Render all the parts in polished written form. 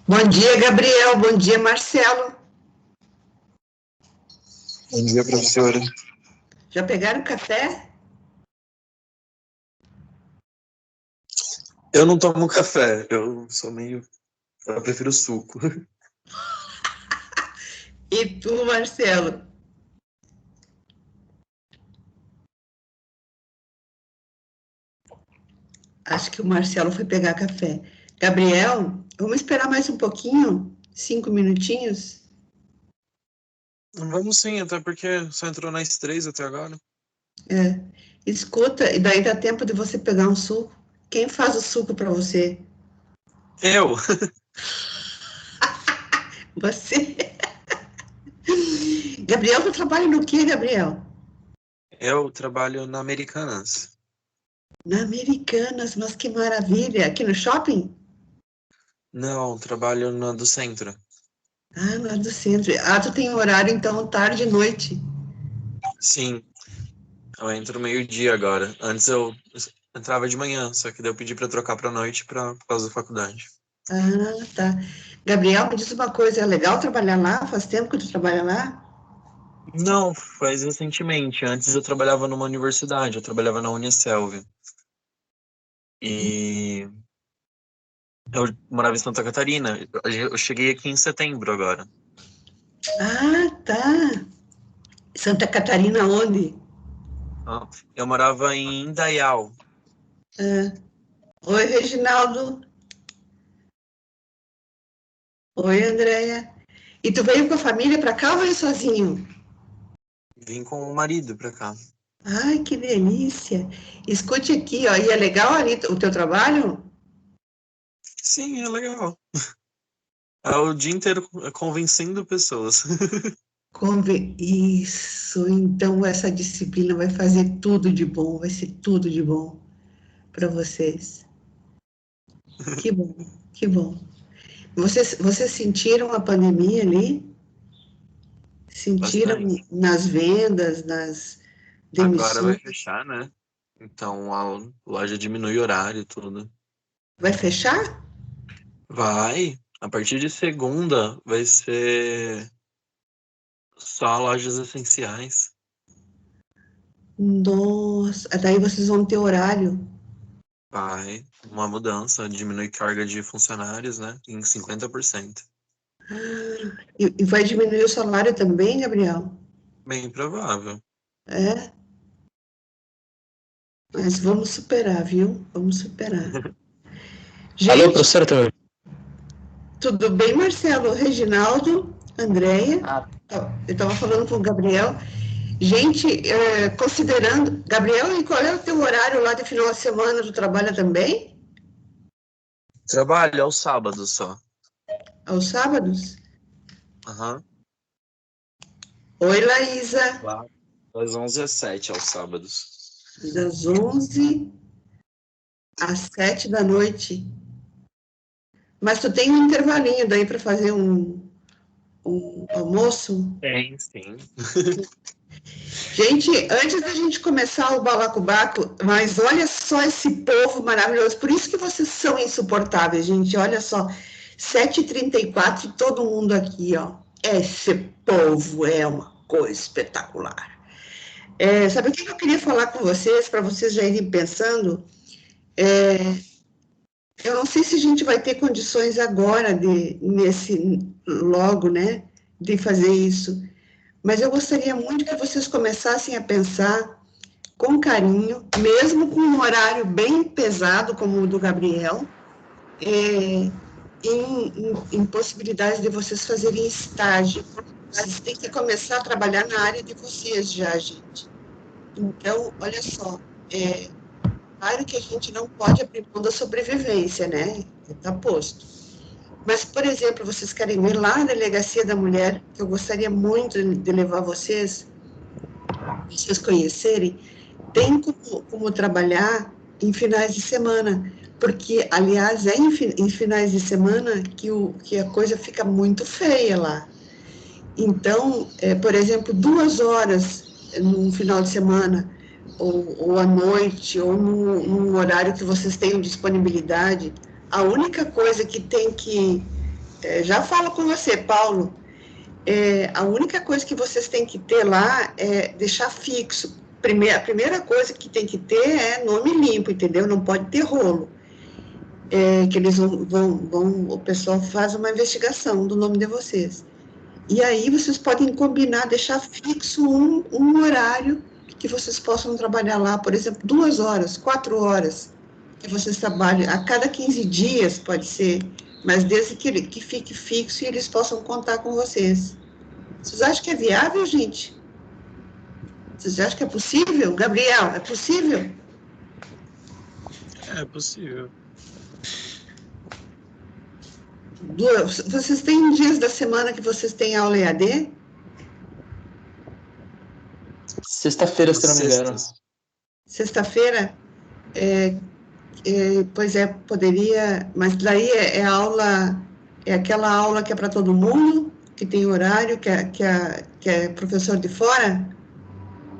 Bom dia, Gabriel. Bom dia, Marcelo. Bom dia, professora. Já pegaram café? Eu não tomo café, eu prefiro suco. E tu, Marcelo? Acho que o Marcelo foi pegar café. Gabriel, vamos esperar mais um pouquinho? 5 minutinhos? Vamos sim, até porque só entrou nós três até agora. É. Escuta, e daí dá tempo de você pegar um suco? Quem faz o suco para você? Eu? Você. Gabriel, tu trabalha no quê, Gabriel? Eu trabalho na Americanas. Na Americanas, mas que maravilha! Aqui no shopping? Não, trabalho na do centro. Ah, lá do centro. Ah, tu tem horário então tarde e noite. Sim, eu entro meio-dia agora. Antes eu entrava de manhã, só que daí eu pedi pra trocar pra noite por causa da faculdade. Ah, tá. Gabriel, me diz uma coisa, é legal trabalhar lá? Faz tempo que tu trabalha lá? Não, faz recentemente. Antes eu trabalhava numa universidade, eu trabalhava na Unicelv. E eu morava em Santa Catarina. Eu cheguei aqui em setembro agora. Ah, tá. Santa Catarina, onde? Ah, eu morava em Indaial. Ah, oi, Reginaldo. Oi, Andréia. E tu veio com a família para cá ou veio sozinho? Vim com o marido pra cá. Ai, que delícia. Escute aqui, ó, e é legal ali o teu trabalho? Sim, é legal. É o dia inteiro convencendo pessoas. Isso, então essa disciplina vai fazer tudo de bom, vai ser tudo de bom para vocês. Que bom, que bom. Vocês sentiram a pandemia ali? Sentiram Bastante. nas vendas, nas Agora vai demissões? fechar, né? Então a loja diminui o horário e tudo. Vai fechar? Vai. A partir de segunda vai ser só lojas essenciais. Nossa, daí vocês vão ter horário. Vai. Uma mudança, diminui carga de funcionários, né? Em 50%. E vai diminuir o salário também, Gabriel? Bem provável. É, mas vamos superar, viu? Vamos superar. Alô, Gente, professora também. tudo bem, Marcelo? Reginaldo, Andréia? Ah, Eu estava falando com o Gabriel. Gente, considerando. Gabriel, e qual é o teu horário lá de final de semana? Tu trabalha também? Trabalho aos sábados só. Aos sábados? Aham. Oi, Laísa. Claro. Das 11 às 7 aos sábados. Das 11 às 7 da noite. Mas tu tem um intervalinho daí para fazer um almoço? Tem, sim. Gente, antes da gente começar o balacobaco, mas olha só esse povo maravilhoso. Por isso que vocês são insuportáveis, gente. Olha só, 7h34 e todo mundo aqui, ó. Esse povo é uma coisa espetacular. Sabe o que eu queria falar com vocês, para vocês já irem pensando? Eu não sei se a gente vai ter condições agora logo, né, de fazer isso, mas eu gostaria muito que vocês começassem a pensar com carinho, mesmo com um horário bem pesado, como o do Gabriel, em possibilidades de vocês fazerem estágio. Vocês têm que começar a trabalhar na área de vocês já, gente. Então, olha só, claro que a gente não pode abrir mão da sobrevivência, né? Está posto. Mas, por exemplo, vocês querem ver lá na Delegacia da Mulher, que eu gostaria muito de levar vocês conhecerem, tem como trabalhar em finais de semana, porque, aliás, é em finais de semana que a coisa fica muito feia lá. Então, por exemplo, 2 horas num final de semana, ou à noite, ou num horário que vocês tenham disponibilidade, a única coisa que tem que Já falo com você, Paulo. A única coisa que vocês têm que ter lá é deixar fixo. A primeira coisa que tem que ter é nome limpo, entendeu? Não pode ter rolo. Que eles o pessoal faz uma investigação do nome de vocês. E aí vocês podem combinar, deixar fixo um horário que vocês possam trabalhar lá, por exemplo, 2 horas, 4 horas, que vocês trabalhem a cada 15 dias, pode ser, mas desde que fique fixo e eles possam contar com vocês. Vocês acham que é viável, gente? Vocês acham que é possível? Gabriel, é possível? É possível. Vocês têm dias da semana que vocês têm aula EAD? Sexta-feira, se não me engano. Sexta-feira? Pois poderia, mas daí é aquela aula que é para todo mundo, que tem horário, que é professor de fora?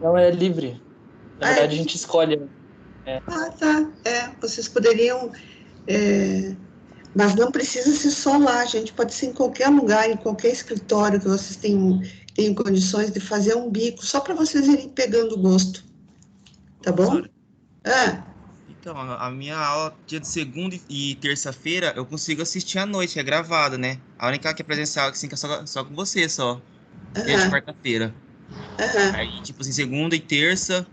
Não, é livre. Na verdade, a gente escolhe. Tá. Vocês poderiam... mas não precisa ser só lá, gente. Pode ser em qualquer lugar, em qualquer escritório que vocês tenham condições de fazer um bico, só para vocês irem pegando gosto. Tá bom? Então, a minha aula, dia de segunda e terça-feira, eu consigo assistir à noite, é gravada, né? A única que é presencial, assim, que é só com você, só. Dia de quarta-feira. Aí, tipo assim, segunda e terça,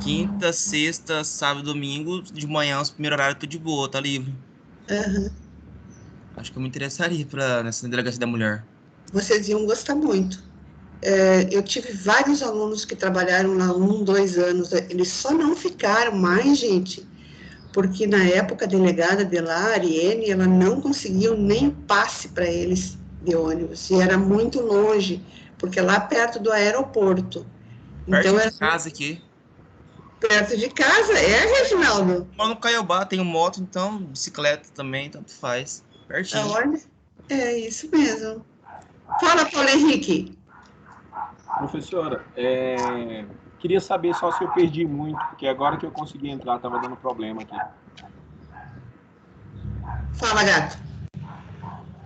quinta, sexta, sábado, domingo, de manhã, os primeiros horários, tudo de boa, tá livre. Acho que eu me interessaria nessa delegacia da mulher. Vocês iam gostar muito. Eu tive vários alunos que trabalharam lá 1, 2 anos. Eles só não ficaram mais, gente, porque na época a delegada de lá, a Ariene, ela não conseguiu nem passe para eles de ônibus. E era muito longe, porque lá perto do aeroporto. Perto de casa aqui. Perto de casa? Reginaldo? Eu no Caiobá, tenho moto, então bicicleta também, tanto faz. Pertinho. Olha, isso mesmo. Fala, Paulo Henrique. Professora, queria saber só se eu perdi muito, porque agora que eu consegui entrar, estava dando problema aqui. Fala, gato.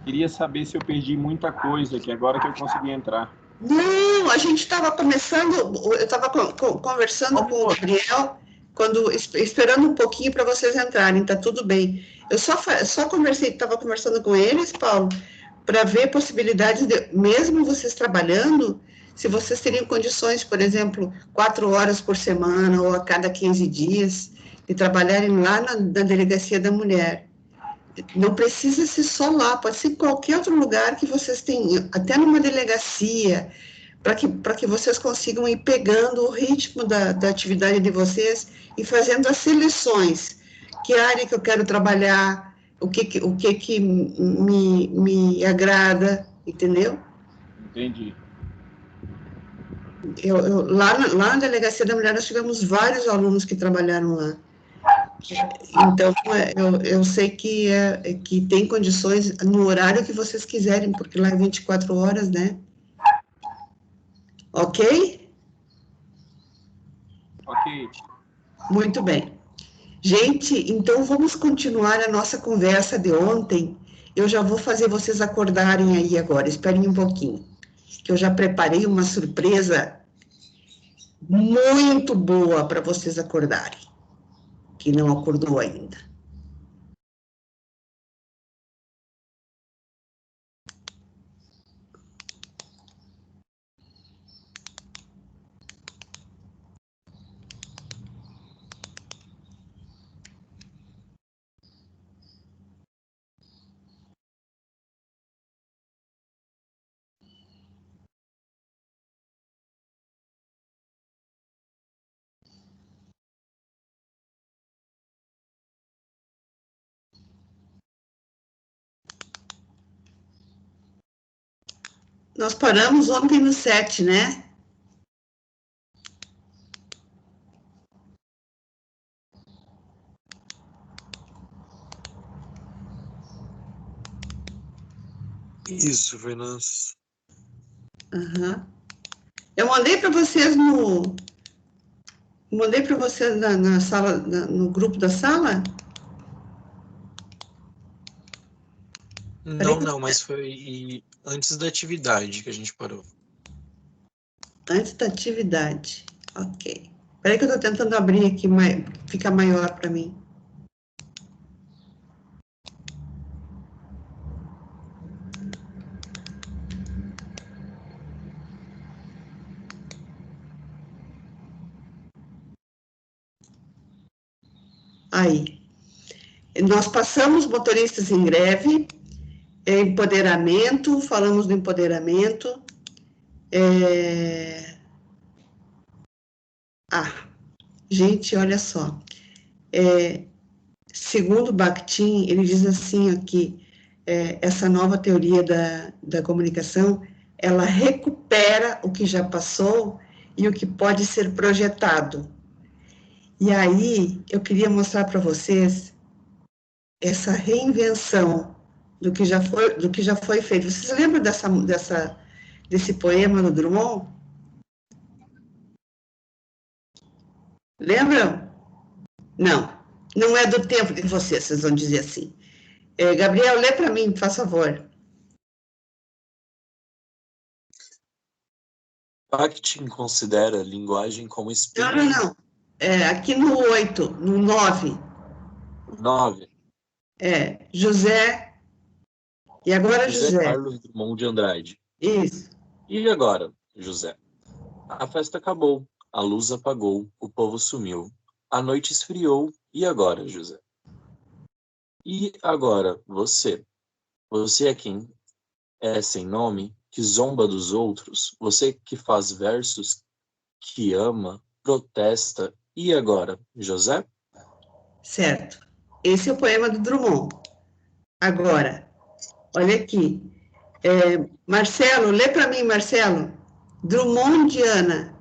Queria saber se eu perdi muita coisa, que agora que eu consegui entrar. Não, a gente estava começando, eu estava conversando com o Gabriel, esperando um pouquinho para vocês entrarem, tá tudo bem. Eu só conversei, estava conversando com eles, Paulo, para ver possibilidades de, mesmo vocês trabalhando, se vocês teriam condições, por exemplo, 4 horas por semana ou a cada 15 dias, de trabalharem lá na Delegacia da Mulher. Não precisa ser só lá, pode ser em qualquer outro lugar que vocês tenham, até numa delegacia, para que vocês consigam ir pegando o ritmo da atividade de vocês e fazendo as seleções. Que área que eu quero trabalhar, o que me agrada, entendeu? Entendi. Lá na Delegacia da Mulher, nós tivemos vários alunos que trabalharam lá. Então, eu sei que tem condições no horário que vocês quiserem, porque lá é 24 horas, né? Ok? Ok. Muito bem. Gente, então vamos continuar a nossa conversa de ontem. Eu já vou fazer vocês acordarem aí agora, esperem um pouquinho, que eu já preparei uma surpresa muito boa para vocês acordarem, que não acordou ainda. Nós paramos ontem no 7, né? Isso, foi nas... Eu mandei para vocês na sala, no grupo da sala? Não, mas foi antes da atividade que a gente parou. Antes da atividade. Ok. Espera aí que eu estou tentando abrir aqui, fica maior para mim. Aí. Nós passamos motoristas em greve, empoderamento, falamos do empoderamento. Gente, olha só. Segundo Bakhtin, ele diz assim aqui, essa nova teoria da comunicação, ela recupera o que já passou e o que pode ser projetado. E aí, eu queria mostrar para vocês essa reinvenção do que já foi feito. Vocês lembram desse poema do Drummond? Lembram? Não é do tempo de vocês vão dizer assim. Gabriel, lê para mim, por favor. Bakhtin considera a linguagem como espelho. Não. Aqui no 8, no 9. 9. José. E agora José. Carlos Drummond de Andrade. Isso. E agora, José? A festa acabou, a luz apagou, o povo sumiu, a noite esfriou. E agora, José? E agora, você? Você é quem é sem nome, que zomba dos outros, você que faz versos, que ama, protesta. E agora, José? Certo. Esse é o poema do Drummond. Agora, olha aqui. Marcelo, lê para mim, Marcelo. Drummondiana.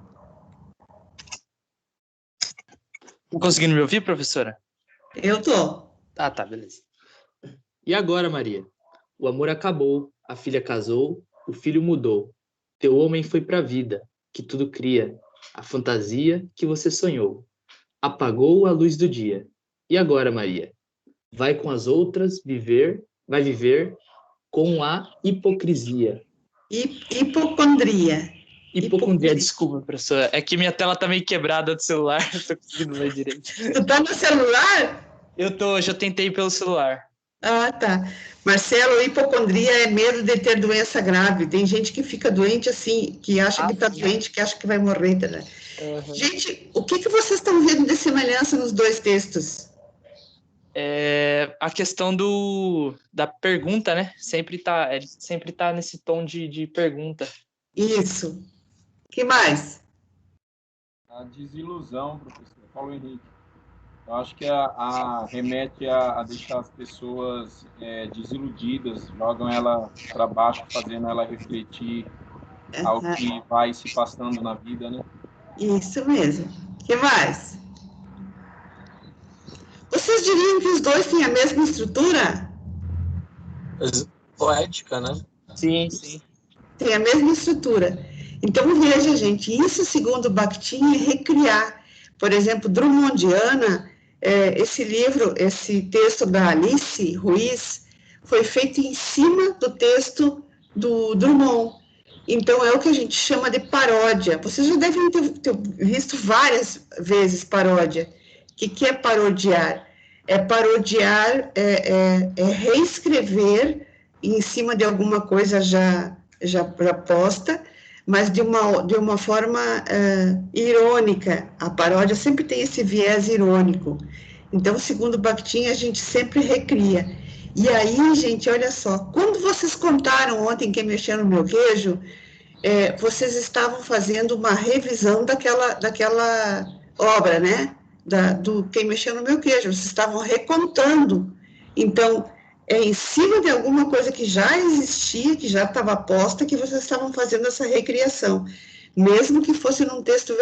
Tá conseguindo me ouvir, professora? Eu tô. Ah, tá, beleza. E agora, Maria? O amor acabou, a filha casou, o filho mudou. Teu homem foi pra vida, que tudo cria, a fantasia que você sonhou. Apagou a luz do dia. E agora, Maria? Vai com as outras vai viver com a hipocrisia. Hipocondria. Hipocondria, desculpa, professora. É que minha tela tá meio quebrada do celular, não tô conseguindo ler direito. Tu tá no celular? Hoje eu tentei pelo celular. Ah, tá. Marcelo, hipocondria é medo de ter doença grave. Tem gente que fica doente assim, que acha que tá doente, que acha que vai morrer, tá, né? Uhum. Gente, o que vocês estão vendo de semelhança nos dois textos? A questão da pergunta, né? Sempre tá nesse tom de pergunta. Isso. Que mais? A desilusão, professor Paulo Henrique. Eu acho que remete a deixar as pessoas desiludidas, jogam ela para baixo, fazendo ela refletir ao que vai se passando na vida, né? Isso mesmo. Que mais? Vocês diriam que os dois têm a mesma estrutura? Poética, né? Sim. Tem a mesma estrutura. Então, veja, gente, isso, segundo Bakhtin, é recriar. Por exemplo, Drummondiana, esse texto da Alice Ruiz, foi feito em cima do texto do Drummond. Então, é o que a gente chama de paródia. Vocês já devem ter visto várias vezes paródia. O que é parodiar? Parodiar, reescrever em cima de alguma coisa já posta, mas de uma forma irônica. A paródia sempre tem esse viés irônico. Então, segundo Bakhtin, a gente sempre recria. E aí, gente, olha só, quando vocês contaram ontem Quem Mexeu no Meu Queijo, vocês estavam fazendo uma revisão daquela obra, né? Do Quem Mexeu no Meu Queijo, vocês estavam recontando. Então, em cima de alguma coisa que já existia, que já estava posta, que vocês estavam fazendo essa recriação, mesmo que fosse num texto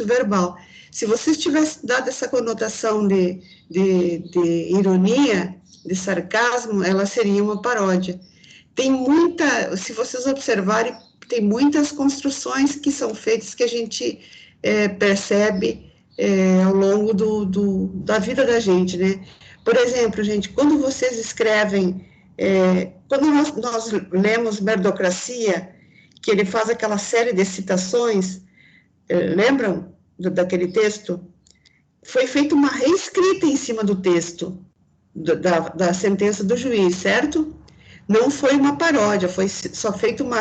verbal. Se vocês tivessem dado essa conotação de ironia, de sarcasmo, ela seria uma paródia. Se vocês observarem, tem muitas construções que são feitas que a gente percebe ao longo da vida da gente, né? Por exemplo, gente, quando vocês escrevem Quando nós lemos Meritocracia, que ele faz aquela série de citações, lembram daquele texto? Foi feita uma reescrita em cima do texto, da sentença do juiz, certo? Não foi uma paródia, foi só feita uma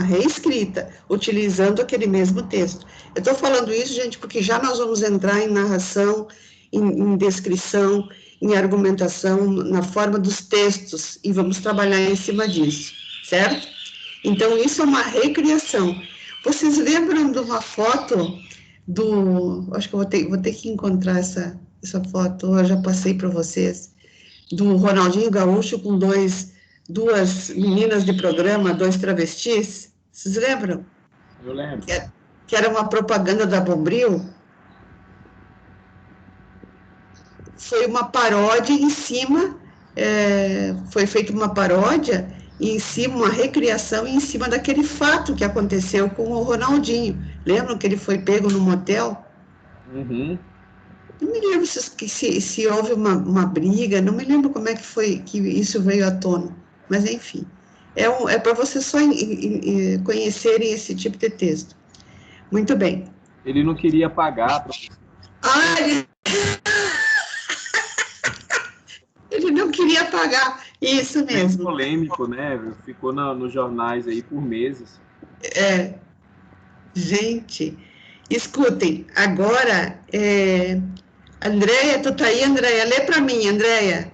reescrita, utilizando aquele mesmo texto. Eu estou falando isso, gente, porque já nós vamos entrar em narração, em descrição, em argumentação, na forma dos textos, e vamos trabalhar em cima disso, certo? Então, isso é uma recriação. Vocês lembram de uma foto acho que eu vou ter que encontrar essa foto, eu já passei para vocês, do Ronaldinho Gaúcho com duas meninas de programa, dois travestis? Vocês lembram? Eu lembro. Que era uma propaganda da Bombril? Foi uma paródia em cima, foi feita uma paródia em cima, uma recriação em cima daquele fato que aconteceu com o Ronaldinho. Lembram que ele foi pego no motel? Uhum. Não me lembro se houve uma briga, não me lembro como é que foi que isso veio à tona, mas enfim, é para vocês só conhecerem esse tipo de texto. Muito bem. Ele não queria pagar. Ele não queria pagar, isso mesmo. Polêmico, né? Ficou nos jornais aí por meses. Gente, escutem, agora, Andréia, tu tá aí, Andréia? Lê para mim, Andréia.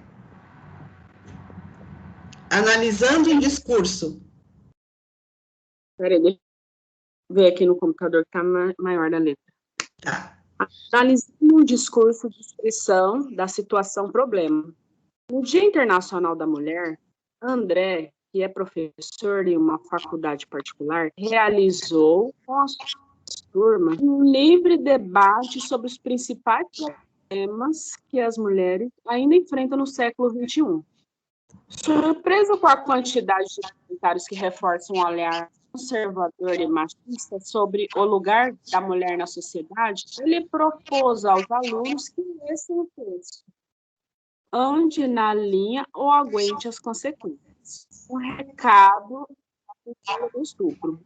Analisando em discurso. Peraí, deixa eu ver aqui no computador que tá maior a letra. Tá. Analisando o discurso de expressão da situação problema. No Dia Internacional da Mulher, André, que é professor em uma faculdade particular, realizou com a sua turma um livre debate sobre os principais problemas que as mulheres ainda enfrentam no século XXI. Surpreso com a quantidade de comentários que reforçam o olhar conservador e machista sobre o lugar da mulher na sociedade, ele propôs aos alunos que lessem o texto, ande na linha ou aguente as consequências. Um recado do estupro,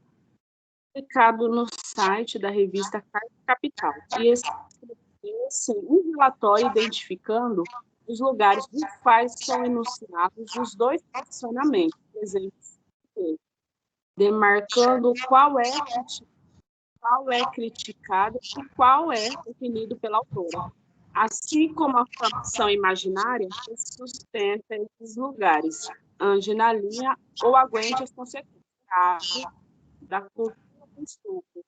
publicado no site da revista Carta Capital, e escrevesse um relatório identificando os lugares dos quais são enunciados os dois posicionamentos presentes, demarcando qual é criticado e qual é definido pela autora. Assim como a formação imaginária que sustenta esses lugares, ande na linha ou aguente as consequências da cultura do estupro.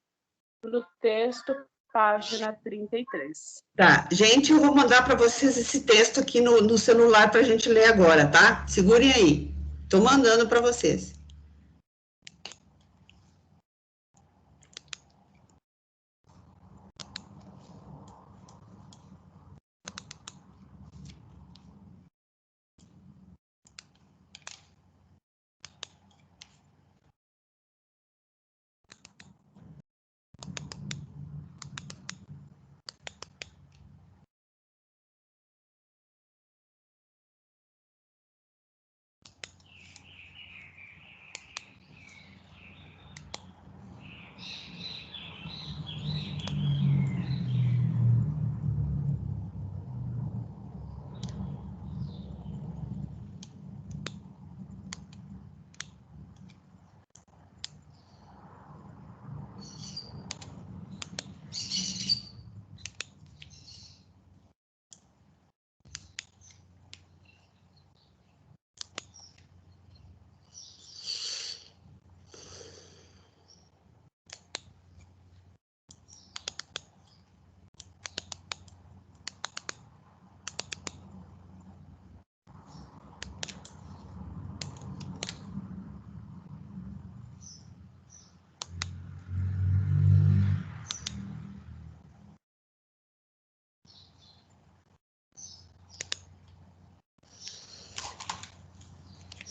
No texto, página 33. Tá, gente, eu vou mandar para vocês esse texto aqui no celular para a gente ler agora, tá? Segurem aí. Estou mandando para vocês.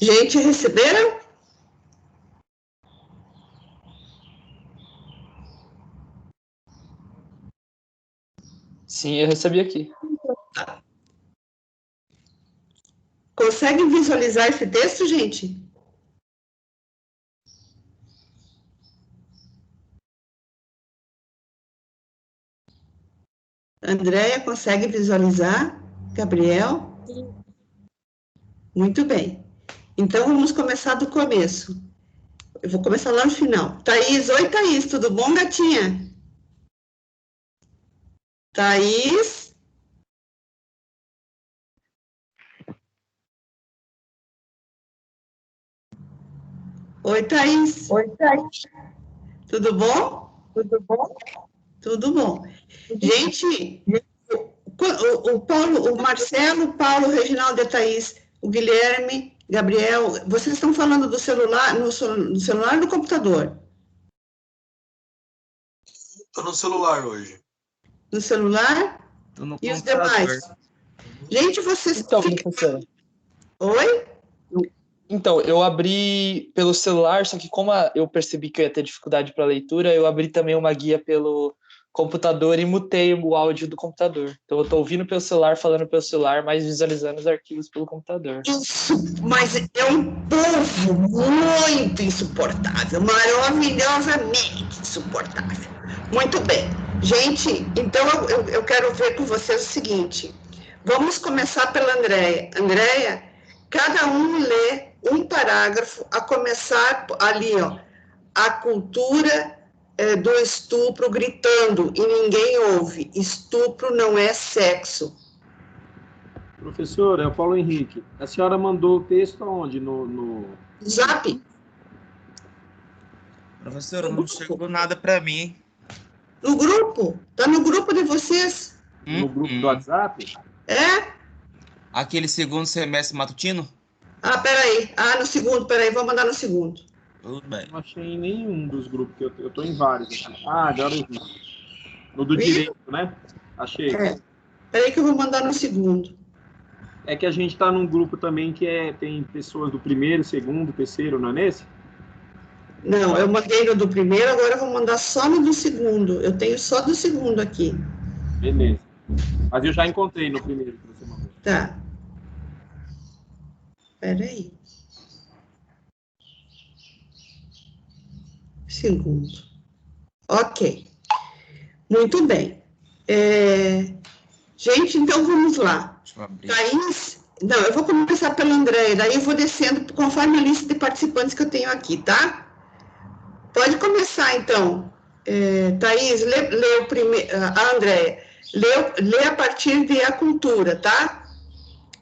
Gente, receberam? Sim, eu recebi aqui. Conseguem visualizar esse texto, gente? Andréia, consegue visualizar? Gabriel? Sim. Muito bem. Então, vamos começar do começo. Eu vou começar lá no final. Thaís, oi, Thaís, tudo bom, gatinha? Thaís? Oi, Thaís. Oi, Thaís. Tudo bom? Tudo bom? Tudo bom. Gente, o Paulo, o Marcelo, o Paulo, o Reginaldo e a Thaís, o Guilherme, Gabriel, vocês estão falando do celular, no celular ou no computador? Tô no celular hoje. No celular? Tô no E os computador. demais? Gente, vocês... Então, professora. Oi? Então, eu abri pelo celular, só que como eu percebi que eu ia ter dificuldade para leitura, eu abri também uma guia pelo computador e mutei o áudio do computador. Então, eu estou ouvindo pelo celular, falando pelo celular, mas visualizando os arquivos pelo computador. Isso, mas é um povo muito insuportável, maravilhosamente insuportável. Muito bem. Gente, então eu quero ver com vocês o seguinte. Vamos começar pela Andréia. Andréia, cada um lê um parágrafo, a começar ali, ó, a cultura do estupro gritando e ninguém ouve. Estupro não é sexo. Professora, é o Paulo Henrique. A senhora mandou o texto aonde? No... Zap, Professora, não chegou nada pra mim. no grupo, tá no grupo de vocês. No grupo do WhatsApp? É? Aquele segundo semestre matutino? Ah, peraí. Ah, no segundo, peraí, vou mandar no segundo. Tudo bem. Não achei em nenhum dos grupos, que eu tô em vários aqui. Ah, agora eu vi. No do Viu? direito, né? Achei. É. Peraí que eu vou mandar no segundo. É que a gente tá num grupo também que tem pessoas do primeiro, segundo, terceiro, não é nesse? Não, eu mandei no do primeiro, agora eu vou mandar só no do segundo. Eu tenho só do segundo aqui. Beleza. Mas eu já encontrei no primeiro que você mandou. Tá. Peraí. Segundo. Ok. Muito bem. Gente, então vamos lá. Deixa eu abrir. Thaís, não, eu vou começar pela Andréia, daí eu vou descendo conforme a lista de participantes que eu tenho aqui, tá? Pode começar, então. Thaís, lê o primeiro, a Andréia, lê a partir de a cultura, tá?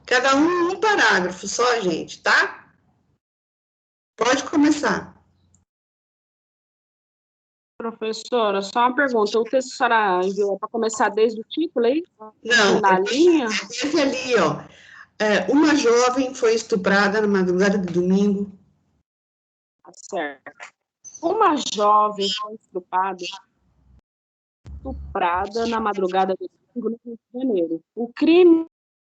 Cada um parágrafo só, gente, tá? Pode começar. Professora, só uma pergunta. O texto que a senhora enviou para começar desde o título aí? Não, Na linha? desde ali, ó. Uma jovem foi estuprada na madrugada de domingo. Tá certo. Uma jovem foi estuprada na madrugada de domingo no Rio de Janeiro. O crime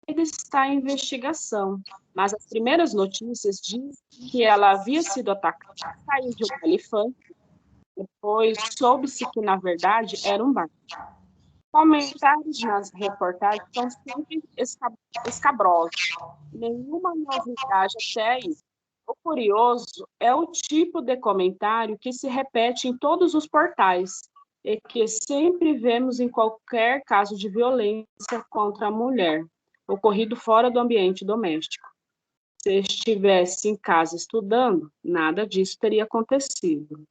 está em investigação, mas as primeiras notícias dizem que ela havia sido atacada, saiu de um elefante, depois soube-se que, na verdade, era um bar. Comentários nas reportagens são sempre escabrosos. Nenhuma novidade até aí. O curioso é o tipo de comentário que se repete em todos os portais e que sempre vemos em qualquer caso de violência contra a mulher, ocorrido fora do ambiente doméstico. Se estivesse em casa estudando, nada disso teria acontecido.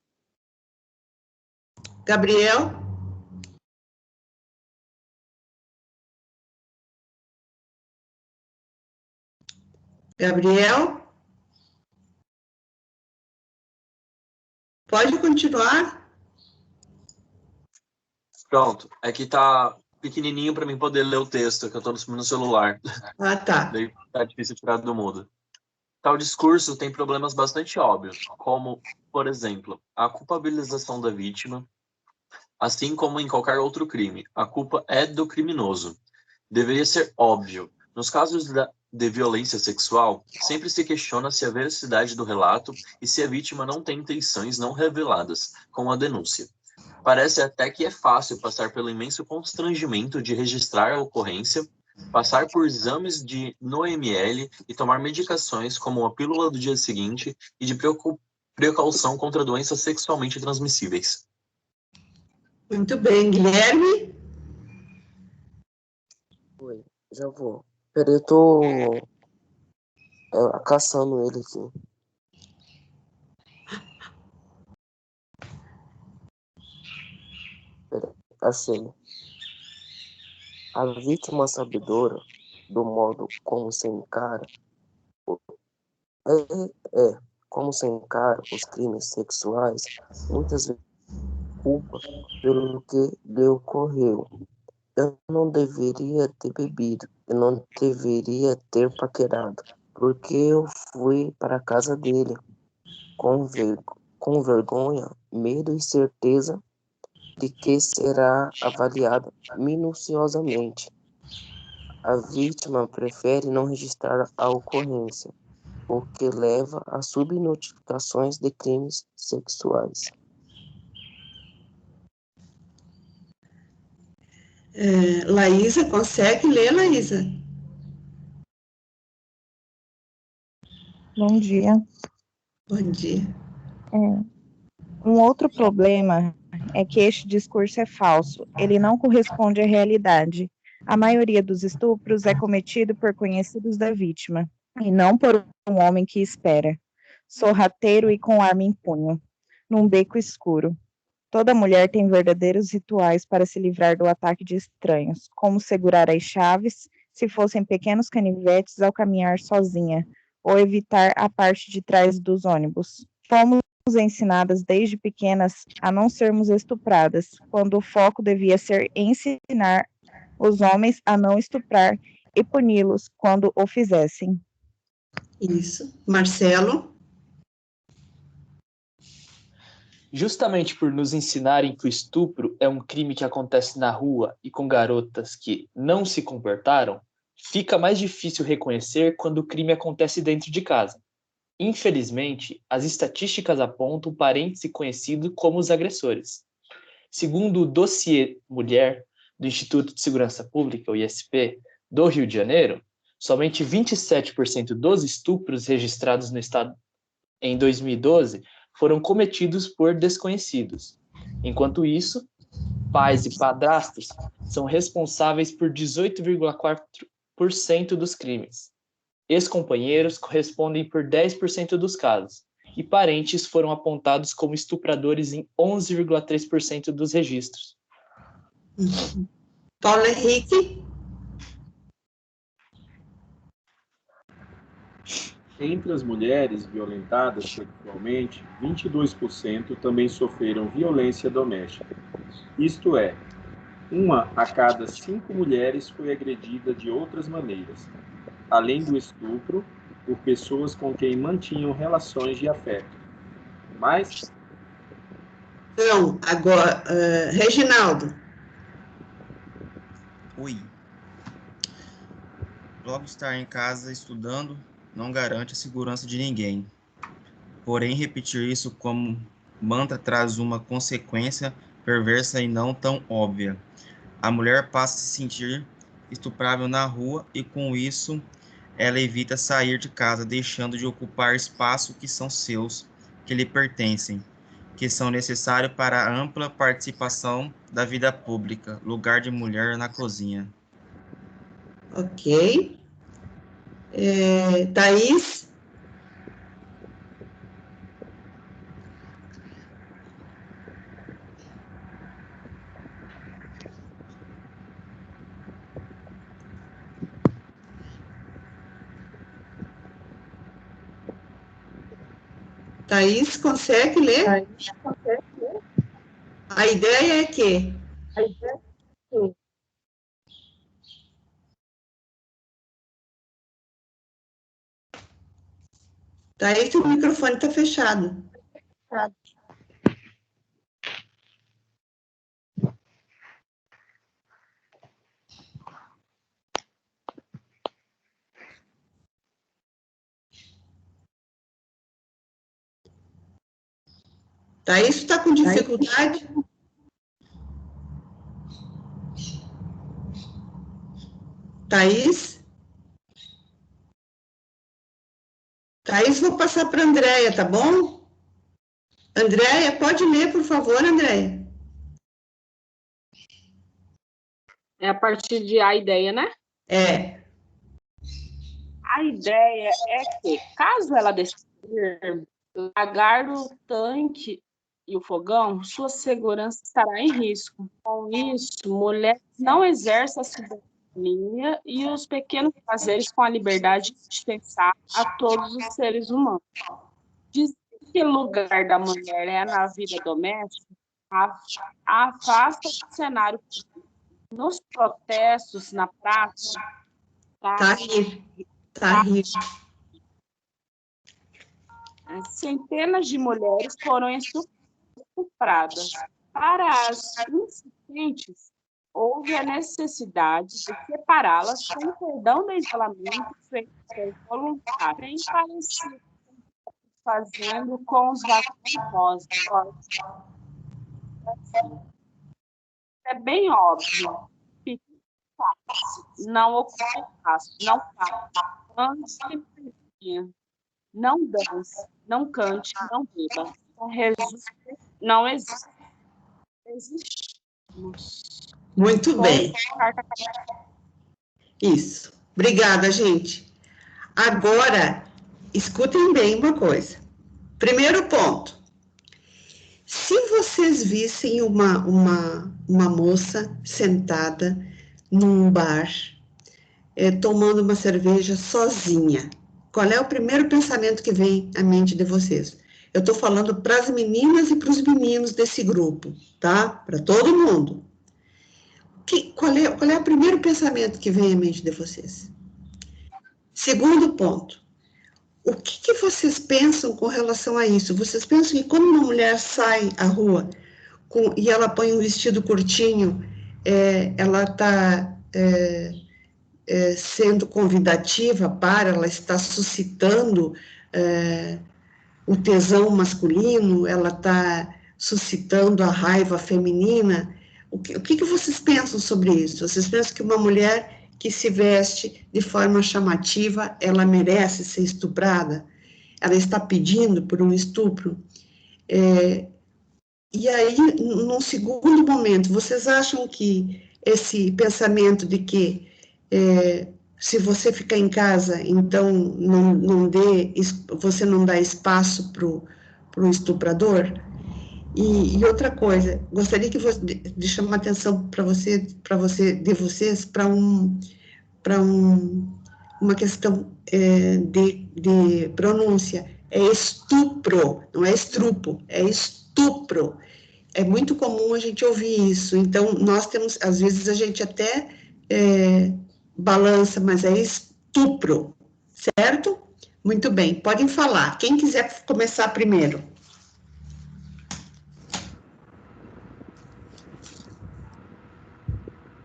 Gabriel? Gabriel? Pode continuar? Pronto. É que tá pequenininho para mim poder ler o texto, que eu tô no celular. Ah, tá. Daí tá difícil tirar do mudo. Tal discurso tem problemas bastante óbvios, como, por exemplo, a culpabilização da vítima, assim como em qualquer outro crime. A culpa é do criminoso. Deveria ser óbvio. Nos casos de violência sexual, sempre se questiona se a veracidade do relato e se a vítima não tem intenções não reveladas, com a denúncia. Parece até que é fácil passar pelo imenso constrangimento de registrar a ocorrência, passar por exames no ML e tomar medicações como a pílula do dia seguinte e de precaução contra doenças sexualmente transmissíveis. Muito bem, Guilherme. Oi, já vou. Peraí, eu tô caçando ele aqui. Peraí, achei. A vítima sabedora do modo como se encara como se encara os crimes sexuais, muitas vezes culpa pelo que lhe ocorreu. Eu não deveria ter bebido, eu não deveria ter paquerado, porque eu fui para a casa dele com vergonha, medo e certeza de que será avaliada minuciosamente. A vítima prefere não registrar a ocorrência, o que leva a subnotificações de crimes sexuais. Laísa, consegue ler, Laísa? Bom dia. Bom dia. Um outro problema é que este discurso é falso, ele não corresponde à realidade. A maioria dos estupros é cometido por conhecidos da vítima, e não por um homem que espera, sorrateiro e com arma em punho, num beco escuro. Toda mulher tem verdadeiros rituais para se livrar do ataque de estranhos, como segurar as chaves, se fossem pequenos canivetes ao caminhar sozinha, ou evitar a parte de trás dos ônibus. Fomos ensinadas desde pequenas a não sermos estupradas, quando o foco devia ser ensinar os homens a não estuprar e puni-los quando o fizessem. Isso. Marcelo? Justamente por nos ensinarem que o estupro é um crime que acontece na rua e com garotas que não se comportaram, fica mais difícil reconhecer quando o crime acontece dentro de casa. Infelizmente, as estatísticas apontam parentes e conhecidos como os agressores. Segundo o Dossiê Mulher do Instituto de Segurança Pública, o ISP, do Rio de Janeiro, somente 27% dos estupros registrados no estado em 2012 foram cometidos por desconhecidos. Enquanto isso, pais e padrastos são responsáveis por 18,4% dos crimes. Ex-companheiros correspondem por 10% dos casos, e parentes foram apontados como estupradores em 11,3% dos registros. Paulo Henrique? Entre as mulheres violentadas sexualmente, 22% também sofreram violência doméstica. Isto é, 1 a cada 5 mulheres foi agredida de outras maneiras, além do estupro, por pessoas com quem mantinham relações de afeto. Mas, Não, agora, Reginaldo. Oi. Logo estar em casa estudando não garante a segurança de ninguém. Porém, repetir isso como mantra traz uma consequência perversa e não tão óbvia. A mulher passa a se sentir estuprável na rua e, com isso, ela evita sair de casa, deixando de ocupar espaços que são seus, que lhe pertencem, que são necessários para a ampla participação da vida pública, lugar de mulher na cozinha. Ok. Thaís? Thaís, consegue ler? A ideia é que Thaís, o microfone está fechado. Thaís, está com dificuldade? Thaís? Thaís, vou passar para a Andréia, tá bom? Andréia, pode ler, por favor, Andréia. É a partir de a ideia, né? É. A ideia é que, caso ela decida largar o tanque e o fogão, sua segurança estará em risco. Com isso, mulheres não exercem a cidadania e os pequenos prazeres com a liberdade de dispensar a todos os seres humanos. Dizer que o lugar da mulher é na vida doméstica afasta o cenário. Nos protestos, na prática, Tá aí. Centenas de mulheres foram estupradas. Para as insistentes, houve a necessidade de separá-las com o perdão do isolamento feito por voluntários, bem parecido fazendo com os vagões rosas. É bem óbvio. Não ocupe espaço, não fale, não dance, não cante, não beba. Não existe. Existimos. Muito bem. Isso. Obrigada, gente. Agora, escutem bem uma coisa. Primeiro ponto. Se vocês vissem uma moça sentada num bar, tomando uma cerveja sozinha, qual é o primeiro pensamento que vem à mente de vocês? Eu estou falando para as meninas e para os meninos desse grupo, tá? Para todo mundo. Qual é o primeiro pensamento que vem à mente de vocês? Segundo ponto. O que vocês pensam com relação a isso? Vocês pensam que quando uma mulher sai à rua e ela põe um vestido curtinho, ela está sendo convidativa ela está suscitando o tesão masculino, ela está suscitando a raiva feminina? O que vocês pensam sobre isso? Vocês pensam que uma mulher que se veste de forma chamativa, ela merece ser estuprada? Ela está pedindo por um estupro? E aí, num segundo momento, vocês acham que esse pensamento de que se você ficar em casa, então você não dá espaço para o estuprador? E outra coisa, gostaria de chamar a atenção para vocês para uma questão de pronúncia. É estupro, não é estrupo, é estupro. É muito comum a gente ouvir isso. Então, nós temos, às vezes, a gente até balança, mas é estupro, certo? Muito bem, podem falar. Quem quiser começar primeiro.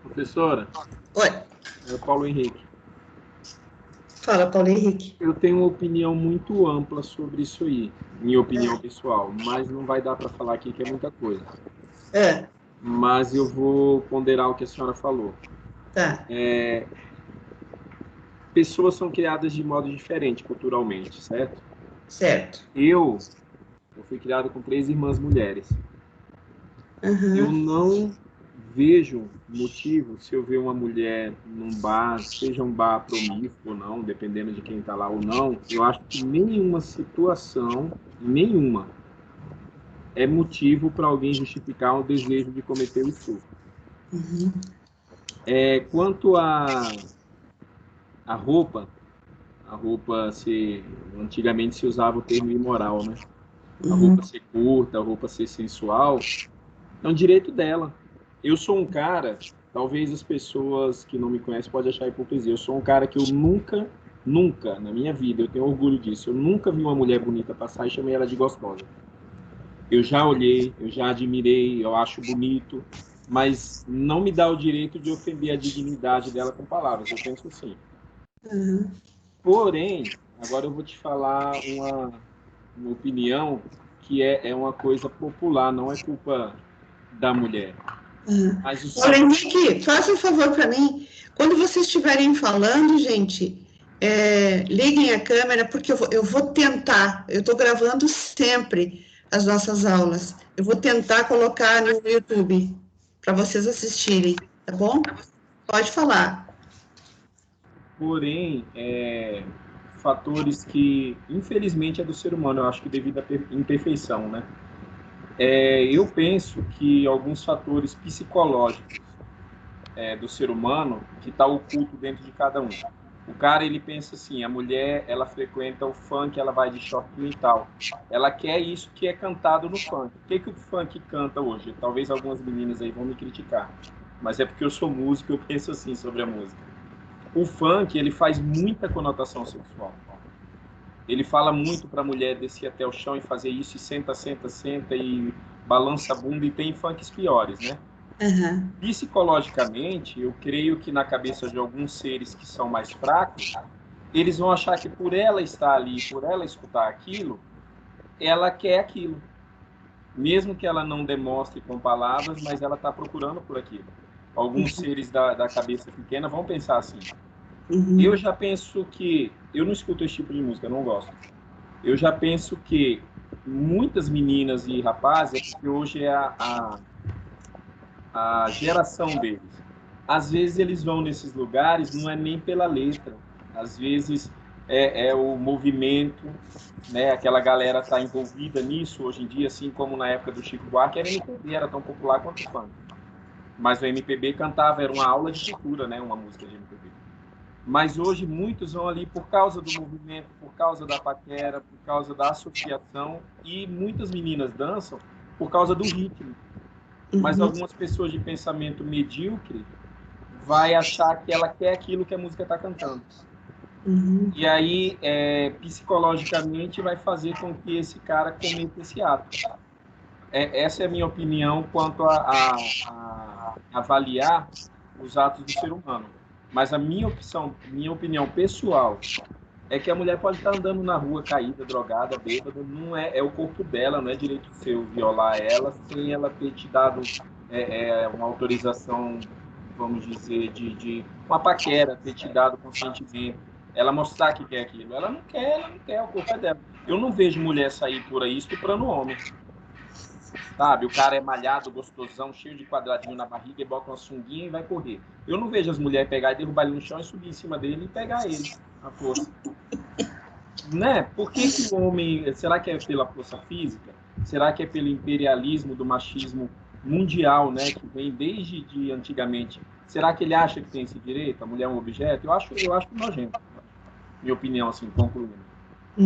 Professora? Oi. É o Paulo Henrique. Fala, Paulo Henrique. Eu tenho uma opinião muito ampla sobre isso aí, minha opinião pessoal, mas não vai dar para falar aqui que é muita coisa. Mas eu vou ponderar o que a senhora falou. Tá. Pessoas são criadas de modo diferente culturalmente, certo? Certo. Eu fui criado com 3 irmãs mulheres. Uhum. Eu não vejo motivo, se eu ver uma mulher num bar, seja um bar promíscuo ou não, dependendo de quem está lá ou não, eu acho que nenhuma situação, nenhuma, é motivo para alguém justificar o desejo de cometer o estupro. Uhum. Quanto à roupa, antigamente se usava o termo imoral, né? A roupa ser curta, a roupa ser sensual, é um direito dela. Eu sou um cara, talvez as pessoas que não me conhecem podem achar hipocrisia, eu sou um cara que eu nunca, na minha vida, eu tenho orgulho disso, eu nunca vi uma mulher bonita passar e chamei ela de gostosa. Eu já olhei, eu já admirei, eu acho bonito, mas não me dá o direito de ofender a dignidade dela com palavras, eu penso assim. Uhum. Porém, agora eu vou te falar uma opinião que é uma coisa popular, não é culpa da mulher. Mas o Olha, Henrique, faça um favor para mim. Quando vocês estiverem falando, gente, liguem a câmera, porque eu vou tentar. Eu estou gravando sempre as nossas aulas. Eu vou tentar colocar no YouTube para vocês assistirem, tá bom? Pode falar. porém, fatores que, infelizmente, é do ser humano, eu acho que devido à imperfeição, né? Eu penso que alguns fatores psicológicos do ser humano que está oculto dentro de cada um. O cara, ele pensa assim, a mulher, ela frequenta o funk, ela vai de shortinho e tal. Ela quer isso que é cantado no funk. O que o funk canta hoje? Talvez algumas meninas aí vão me criticar, mas é porque eu sou músico, eu penso assim sobre a música. O funk, ele faz muita conotação sexual. Ele fala muito para a mulher descer até o chão e fazer isso, e senta, senta, senta, e balança a bunda, e tem funks piores, né? Uhum. Psicologicamente, eu creio que na cabeça de alguns seres que são mais fracos, eles vão achar que por ela estar ali, por ela escutar aquilo, ela quer aquilo. Mesmo que ela não demonstre com palavras, mas ela está procurando por aquilo. Alguns seres da cabeça pequena vão pensar assim. Eu já penso que... Eu não escuto esse tipo de música, eu não gosto. Eu já penso que muitas meninas e rapazes, porque hoje é a geração deles. Às vezes eles vão nesses lugares, não é nem pela letra. Às vezes é o movimento, né? Aquela galera está envolvida nisso hoje em dia, assim como na época do Chico Buarque, a MPB era tão popular quanto o funk. Mas o MPB cantava, era uma aula de cultura, né? Uma música de MPB. Mas hoje muitos vão ali por causa do movimento, por causa da paquera, por causa da associação, e muitas meninas dançam por causa do ritmo. Mas algumas pessoas de pensamento medíocre vai achar que ela quer aquilo que a música está cantando. E aí, psicologicamente, vai fazer com que esse cara cometa esse ato. Essa é a minha opinião quanto a avaliar os atos do ser humano. Mas a minha opinião pessoal é que a mulher pode estar andando na rua caída, drogada, bêbada, não é o corpo dela, não é direito seu violar ela sem ela ter te dado uma autorização, vamos dizer, de uma paquera, ter te dado consentimento, ela mostrar que quer aquilo. Ela não quer, o corpo é dela. Eu não vejo mulher sair por aí estuprando homem. Sabe, o cara é malhado, gostosão, cheio de quadradinho na barriga, e bota uma sunguinha e vai correr. Eu não vejo as mulheres pegar e derrubar ele no chão e subir em cima dele e pegar ele à força. Né? Por que o homem... Será que é pela força física? Será que é pelo imperialismo do machismo mundial, né? Que vem desde antigamente? Será que ele acha que tem esse direito? A mulher é um objeto? Eu acho nojento. Minha opinião, assim, concluindo.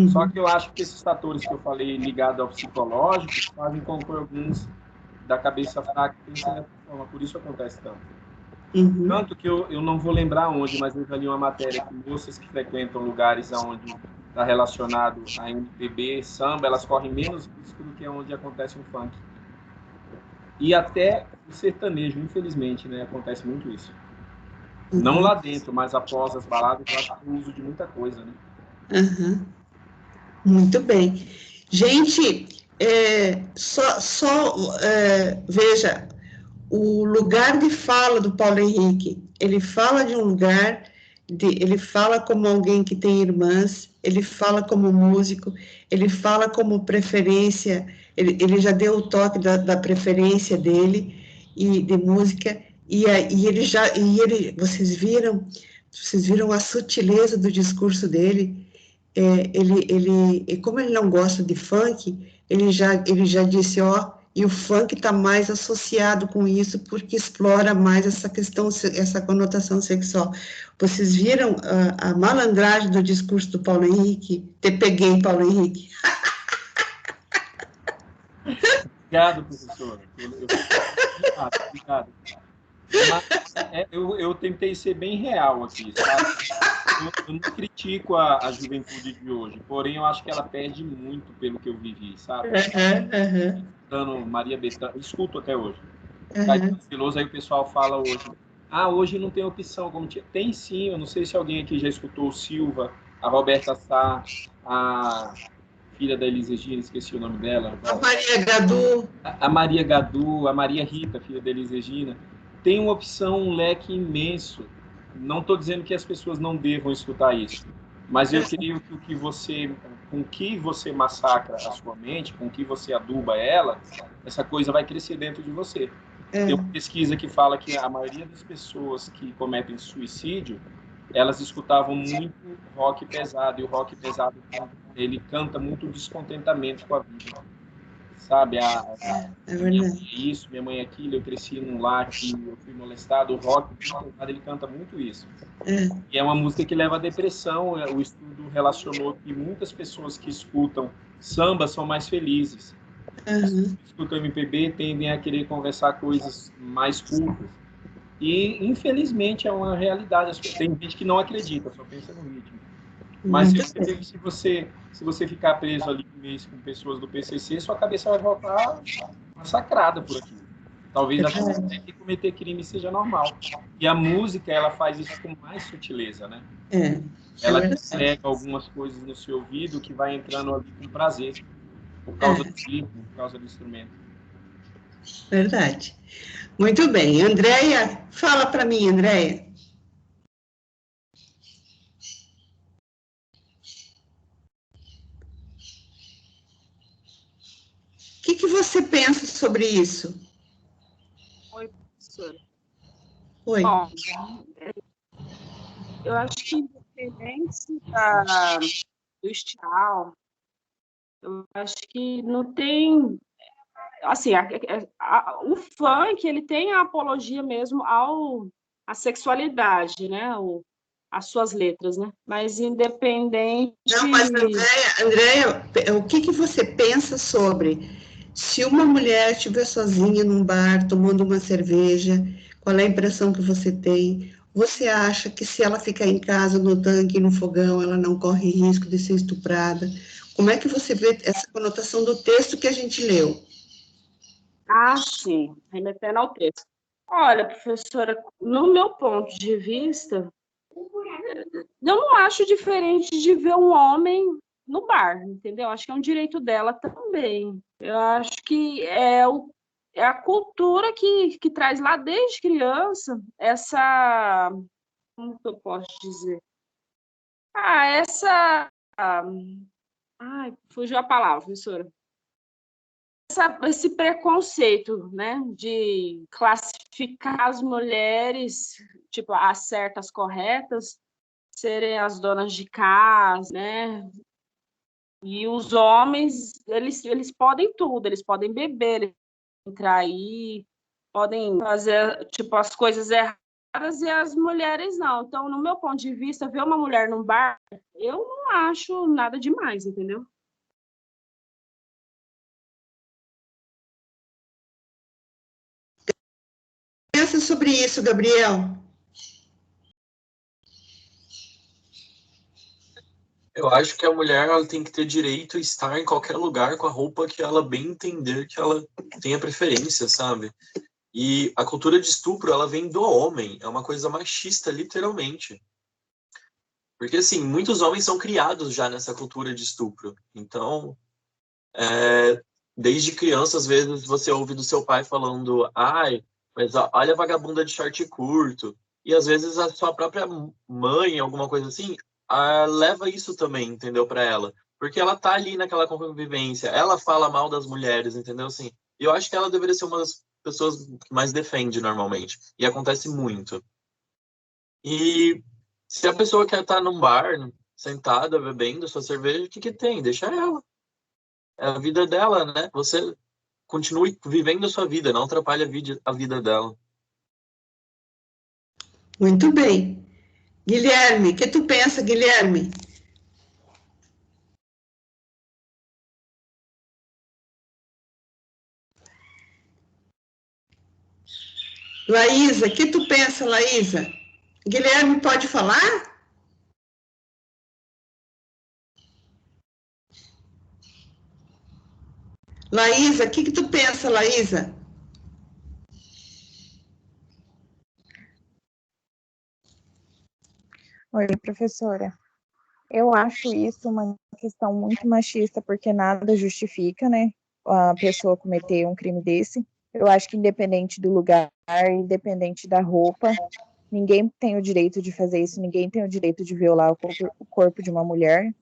Só que eu acho que esses fatores que eu falei ligados ao psicológico fazem com que alguns da cabeça fraca pensem dessa forma. Por isso acontece tanto. Tanto que eu não vou lembrar onde, mas eu já li uma matéria que moças que frequentam lugares onde está relacionado a MPB, samba, elas correm menos risco do que onde acontece um funk. E até o sertanejo, infelizmente, né, acontece muito isso. Não lá dentro, mas após as baladas, eu acho que o uso de muita coisa, né? Muito bem. Gente, veja, o lugar de fala do Paulo Henrique, ele fala de um lugar, ele fala como alguém que tem irmãs, ele fala como músico, ele fala como preferência, ele já deu o toque da preferência dele e de música, vocês viram a sutileza do discurso dele. Como ele não gosta de funk, ele já disse, e o funk está mais associado com isso, porque explora mais essa questão, essa conotação sexual. Vocês viram a malandragem do discurso do Paulo Henrique? Te peguei, Paulo Henrique. Obrigado, professora. Obrigado. Mas, eu tentei ser bem real aqui, sabe? Eu não critico a juventude de hoje, porém eu acho que ela perde muito pelo que eu vivi, sabe? Maria Bethânia, escuto até hoje. Caetano Veloso, aí o pessoal fala hoje, hoje não tem opção, como tem sim, eu não sei se alguém aqui já escutou o Silva, a Roberta Sá, filha da Elis Regina, esqueci o nome dela. A Maria Gadu. A Maria Gadu, a Maria Rita, filha da Elis Regina, tem uma opção, um leque imenso. Não estou dizendo que as pessoas não devam escutar isso, mas eu creio que com que você massacra a sua mente, com que você aduba ela, essa coisa vai crescer dentro de você. Tem uma pesquisa que fala que a maioria das pessoas que cometem suicídio, elas escutavam muito rock pesado, e o rock pesado, ele canta muito descontentamento com a vida. Sabe, minha mãe é isso, minha mãe é aquilo, eu cresci num lar que eu fui molestado, o rock, ele canta muito isso. E é uma música que leva à depressão. O estudo relacionou que muitas pessoas que escutam samba são mais felizes. As pessoas que escutam MPB tendem a querer conversar coisas mais curtas. E, infelizmente, é uma realidade. Tem gente que não acredita, só pensa no ritmo. Mas se você ficar preso ali um mês com pessoas do PCC, sua cabeça vai voltar massacrada por aquilo. Talvez até que cometer crime seja normal. E a música, ela faz isso com mais sutileza, né? Ela entrega algumas coisas no seu ouvido que vai entrando ali com prazer, por causa do ritmo, por causa do instrumento. Verdade. Muito bem. Andréia, fala para mim, Andréia. O que você pensa sobre isso? Oi, professora. Oi. Bom, eu acho que independente do estilo, eu acho que não tem... Assim, o funk, ele tem a apologia mesmo à sexualidade, né? As suas letras, né? Mas independente... Não, mas Andréia, o que você pensa sobre se uma mulher estiver sozinha num bar, tomando uma cerveja, qual é a impressão que você tem? Você acha que se ela ficar em casa, no tanque, no fogão, ela não corre risco de ser estuprada? Como é que você vê essa conotação do texto que a gente leu? Ah, sim, remetendo ao texto. Olha, professora, no meu ponto de vista, eu não acho diferente de ver um homem no bar, entendeu? Acho que é um direito dela também. Eu acho que é a cultura que traz lá desde criança essa... Como que eu posso dizer? Ai, fugiu a palavra, professora. Esse preconceito, né, de classificar as mulheres, tipo, as certas, corretas, serem as donas de casa, né? E os homens, eles podem tudo, eles podem beber, eles podem trair, podem fazer, tipo, as coisas erradas e as mulheres não. Então, no meu ponto de vista, ver uma mulher num bar, eu não acho nada demais, entendeu? Pensa sobre isso, Gabriel. Eu acho que a mulher ela tem que ter direito a estar em qualquer lugar com a roupa que ela bem entender que ela tenha preferência, sabe? E a cultura de estupro, ela vem do homem, é uma coisa machista, literalmente. Porque, assim, muitos homens são criados já nessa cultura de estupro. Então, desde criança, às vezes, você ouve do seu pai falando ai, mas olha a vagabunda de short curto. E, às vezes, a sua própria mãe, alguma coisa assim, leva isso também, entendeu, para ela. Porque ela tá ali naquela convivência, ela fala mal das mulheres, entendeu, assim. E eu acho que ela deveria ser uma das pessoas que mais defende normalmente. E acontece muito. E se a pessoa quer estar num bar, sentada, bebendo sua cerveja, o que tem? Deixa ela. É a vida dela, né? Você continue vivendo a sua vida, não atrapalhe a vida dela. Muito bem. Guilherme, o que tu pensa, Guilherme? Laísa, o que tu pensa, Laísa? Guilherme, pode falar? Laísa, o que tu pensa, Laísa? Oi, professora. Eu acho isso uma questão muito machista, porque nada justifica, né, a pessoa cometer um crime desse. Eu acho que independente do lugar, independente da roupa, ninguém tem o direito de fazer isso, ninguém tem o direito de violar o corpo de uma mulher.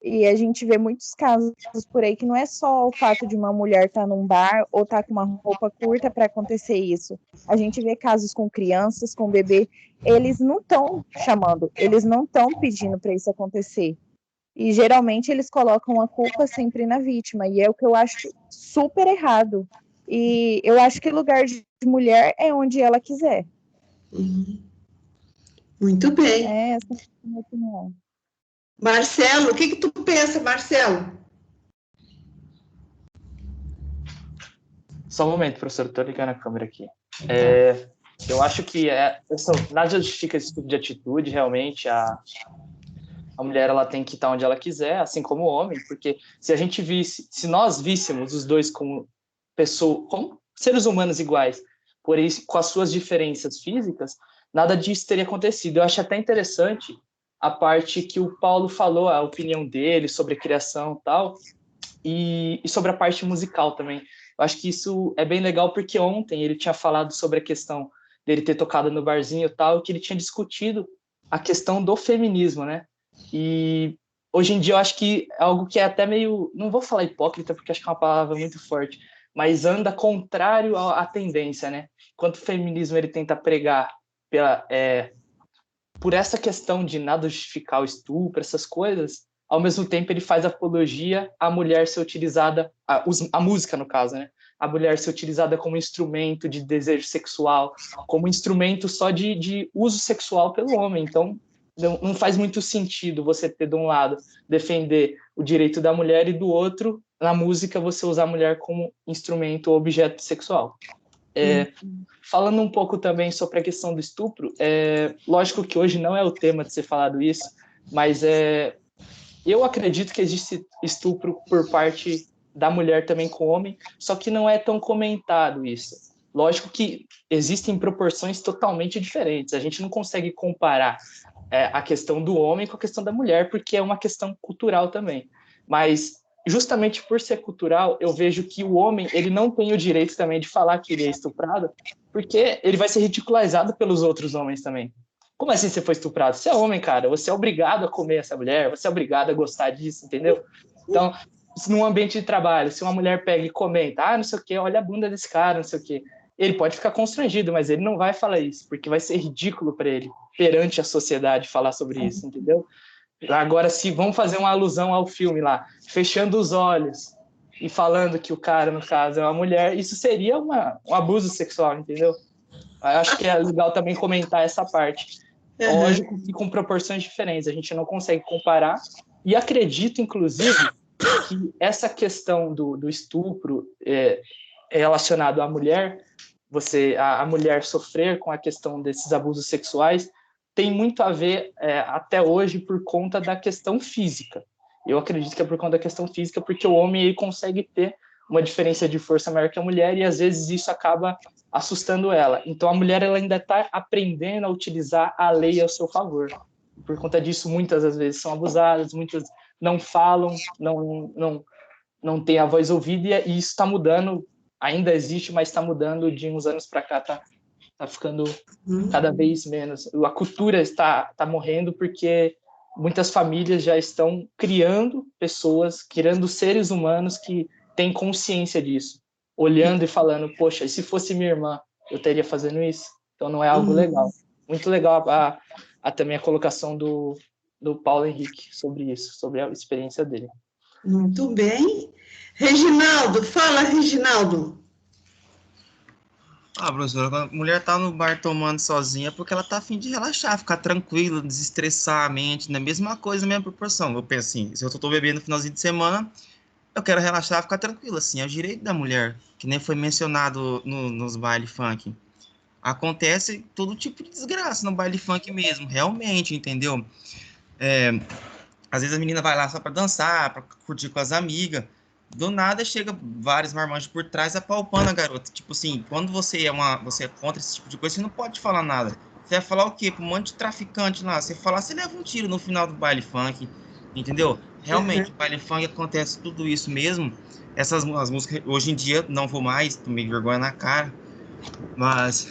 E a gente vê muitos casos por aí que não é só o fato de uma mulher estar num bar ou estar com uma roupa curta para acontecer isso. A gente vê casos com crianças, com bebê, eles não estão chamando, eles não estão pedindo para isso acontecer. E geralmente eles colocam a culpa sempre na vítima, e é o que eu acho super errado. E eu acho que lugar de mulher é onde ela quiser. Muito bem. Essa é a minha opinião. Marcelo, o que tu pensa, Marcelo? Só um momento, professor, estou ligando a câmera aqui. Eu acho que nada justifica esse tipo de atitude, realmente. A mulher ela tem que estar onde ela quiser, assim como o homem, porque se nós víssemos os dois como como seres humanos iguais, porém com as suas diferenças físicas, nada disso teria acontecido. Eu acho até interessante a parte que o Paulo falou, a opinião dele sobre a criação e tal, e sobre a parte musical também. Eu acho que isso é bem legal, porque ontem ele tinha falado sobre a questão dele ter tocado no barzinho e tal, que ele tinha discutido a questão do feminismo, né? E hoje em dia eu acho que é algo que é até meio, não vou falar hipócrita, porque acho que é uma palavra muito forte, mas anda contrário à tendência, né? Enquanto o feminismo ele tenta pregar por essa questão de nada justificar o estupro, essas coisas, ao mesmo tempo ele faz apologia à mulher ser utilizada, a música no caso, né? A mulher ser utilizada como instrumento de desejo sexual, como instrumento só de uso sexual pelo homem. Então, não faz muito sentido você ter, de um lado, defender o direito da mulher e, do outro, na música, você usar a mulher como instrumento ou objeto sexual. Falando um pouco também sobre a questão do estupro, lógico que hoje não é o tema de ser falado isso, mas eu acredito que existe estupro por parte da mulher também com o homem, só que não é tão comentado isso. Lógico que existem proporções totalmente diferentes, a gente não consegue comparar a questão do homem com a questão da mulher, porque é uma questão cultural também. Mas, justamente por ser cultural, eu vejo que o homem ele não tem o direito também de falar que ele é estuprado, porque ele vai ser ridicularizado pelos outros homens também. Como assim você foi estuprado? Você é homem, cara. Você é obrigado a comer essa mulher, você é obrigado a gostar disso, entendeu? Então, num ambiente de trabalho, se uma mulher pega e comenta, não sei o quê, olha a bunda desse cara, não sei o quê, ele pode ficar constrangido, mas ele não vai falar isso, porque vai ser ridículo para ele, perante a sociedade, falar sobre isso, entendeu? Agora, se vamos fazer uma alusão ao filme lá, fechando os olhos e falando que o cara, no caso, é uma mulher, isso seria um abuso sexual, entendeu? Eu acho que é legal também comentar essa parte. Lógico que com proporções diferentes, a gente não consegue comparar, e acredito, inclusive, que essa questão do estupro relacionado à mulher, a mulher sofrer com a questão desses abusos sexuais, tem muito a ver, até hoje, por conta da questão física. Eu acredito que é por conta da questão física, porque o homem ele consegue ter uma diferença de força maior que a mulher, e às vezes isso acaba assustando ela. Então a mulher ela ainda está aprendendo a utilizar a lei ao seu favor. Por conta disso, muitas das vezes são abusadas, muitas não falam, não têm a voz ouvida, e isso está mudando, ainda existe, mas está mudando de uns anos para cá, tá ficando cada vez menos. A cultura está morrendo porque muitas famílias já estão criando pessoas, criando seres humanos que têm consciência disso, olhando e falando, poxa, e se fosse minha irmã, eu estaria fazendo isso? Então não é algo legal. Muito legal também a colocação do Paulo Henrique sobre isso, sobre a experiência dele. Muito bem. Reginaldo, fala, Reginaldo. Professora, quando a mulher tá no bar tomando sozinha é porque ela tá a fim de relaxar, ficar tranquila, desestressar a mente, na mesma coisa, na mesma proporção. Eu penso assim, se eu tô bebendo no finalzinho de semana, eu quero relaxar, ficar tranquila, assim, é o direito da mulher, que nem foi mencionado nos baile funk. Acontece todo tipo de desgraça no baile funk mesmo, realmente, entendeu? Às vezes a menina vai lá só pra dançar, pra curtir com as amigas, do nada chega vários marmanjos por trás apalpando a garota. Tipo assim, quando você é contra esse tipo de coisa, você não pode falar nada. Você vai falar o quê? Pra um monte de traficante lá. Você falar, você leva um tiro no final do baile funk. entendeu? Realmente, baile funk acontece tudo isso mesmo. As músicas, hoje em dia, não vou mais, tomei vergonha na cara, mas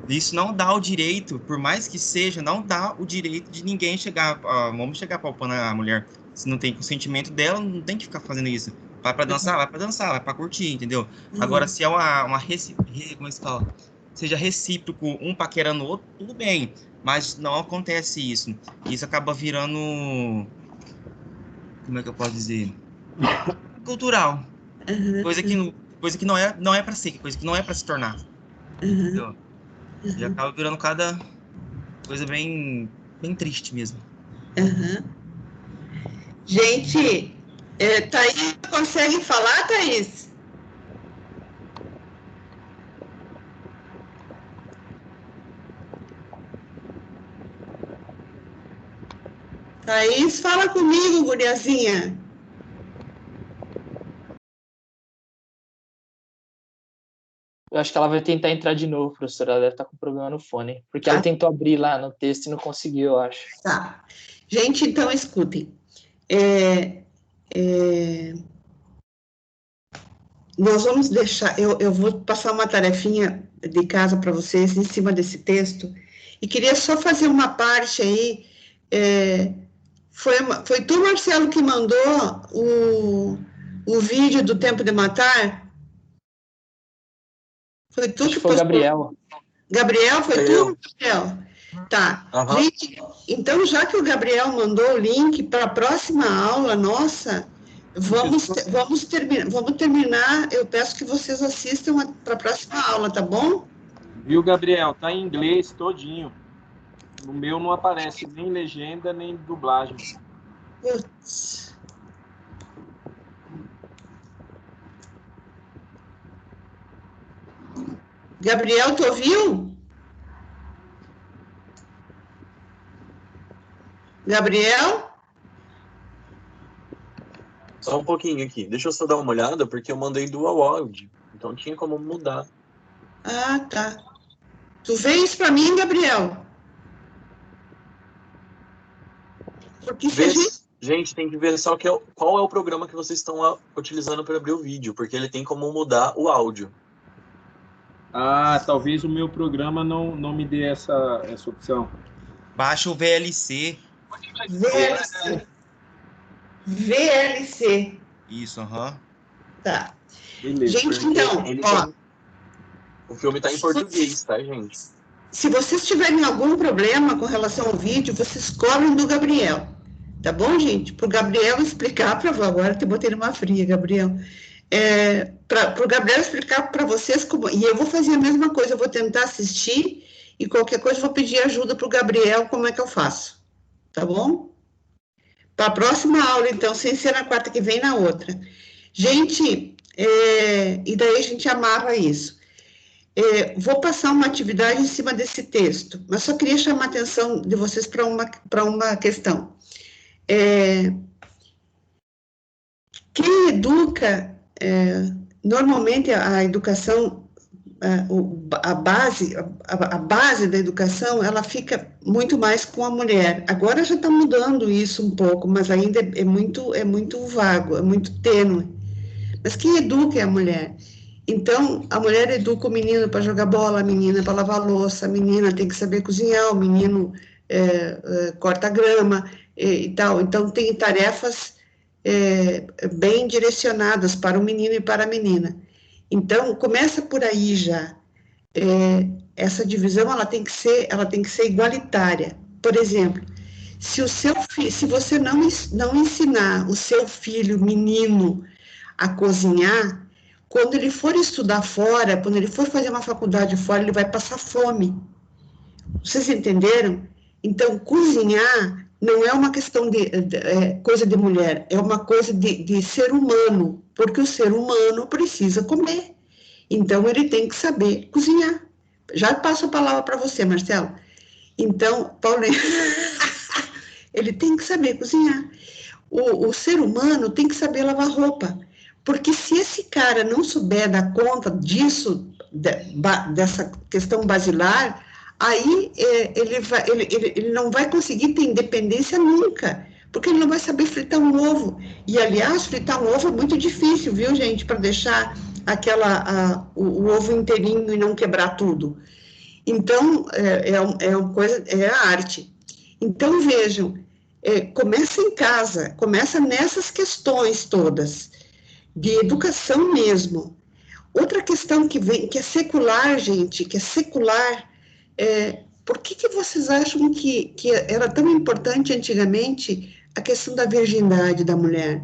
isso não dá o direito, por mais que seja, não dá o direito de ninguém chegar, vamos chegar palpando a mulher. Se não tem consentimento dela, não tem que ficar fazendo isso. Vai pra dançar, vai pra curtir, entendeu? Agora, se é como é que se fala? Seja recíproco, um paquerando o outro, tudo bem. Mas não acontece isso. Isso acaba virando... Como é que eu posso dizer? Cultural. Coisa que não é pra ser, coisa que não é pra se tornar. Entendeu? Já acaba virando cada coisa bem triste mesmo. Gente, Thaís, consegue falar, Thaís? Thaís, fala comigo, guriazinha. Eu acho que ela vai tentar entrar de novo, professora. Ela deve estar com problema no fone. Porque ela tentou abrir lá no texto e não conseguiu, eu acho. Tá. Gente, então, escutem. Nós vamos deixar... Eu vou passar uma tarefinha de casa para vocês em cima desse texto. E queria só fazer uma parte aí. Foi tu, Marcelo, que mandou o vídeo do Tempo de Matar? Foi tu que foi o Gabriel. Gabriel, foi tu, Gabriel? Tá. Uhum. Gente, então, já que o Gabriel mandou o link para a próxima aula nossa, vamos terminar. Eu peço que vocês assistam para a próxima aula, tá bom? Viu, Gabriel? Tá em inglês todinho. No meu não aparece nem legenda, nem dublagem. Putz. Gabriel, tu ouviu? Gabriel? Só um pouquinho aqui. Deixa eu só dar uma olhada, porque eu mandei dual áudio. Então tinha como mudar. Ah, tá. Tu vê isso para mim, Gabriel? Porque se a gente tem que ver só qual é o programa que vocês estão utilizando para abrir o vídeo, porque ele tem como mudar o áudio. Ah, talvez o meu programa não me dê essa opção. Baixa o VLC. VLC. Isso, Tá. Beleza. Gente, então, ó... O filme tá em português, tá, gente? Se vocês tiverem algum problema com relação ao vídeo, vocês cobrem do Gabriel. Tá bom, gente? Para o Gabriel explicar para... Agora que eu botei numa fria, Gabriel. Para o Gabriel explicar para vocês como... E eu vou fazer a mesma coisa, eu vou tentar assistir e qualquer coisa eu vou pedir ajuda para o Gabriel, como é que eu faço. Tá bom? Para a próxima aula, então, sem ser na quarta que vem, na outra. Gente, e daí a gente amarra isso. Vou passar uma atividade em cima desse texto, mas só queria chamar a atenção de vocês para uma questão. Quem educa, normalmente a educação, a base da educação, ela fica muito mais com a mulher. Agora já está mudando isso um pouco, mas ainda é muito vago, é muito tênue. Mas quem educa é a mulher. Então, a mulher educa o menino para jogar bola, a menina para lavar louça, a menina tem que saber cozinhar, o menino corta grama e tal. Então, tem tarefas bem direcionadas para o menino e para a menina. Então, começa por aí já. Essa divisão ela tem que ser igualitária. Por exemplo, se você não ensinar o seu filho menino a cozinhar, quando ele for estudar fora, quando ele for fazer uma faculdade fora, ele vai passar fome. Vocês entenderam? Então, cozinhar não é uma questão de coisa de mulher, é uma coisa de ser humano, porque o ser humano precisa comer. Então, ele tem que saber cozinhar. Já passo a palavra para você, Marcelo. Então, Paulinho, ele tem que saber cozinhar. O ser humano tem que saber lavar roupa. Porque se esse cara não souber dar conta disso, dessa questão basilar, aí ele não vai conseguir ter independência nunca, Porque ele não vai saber fritar um ovo. E, aliás, fritar um ovo é muito difícil, viu, gente? Para deixar o ovo inteirinho e não quebrar tudo. Então, é a arte. Então, vejam, começa em casa, começa nessas questões todas, de educação mesmo. Outra questão que vem, que é secular, gente, que é secular, por que vocês acham que era tão importante antigamente a questão da virgindade da mulher?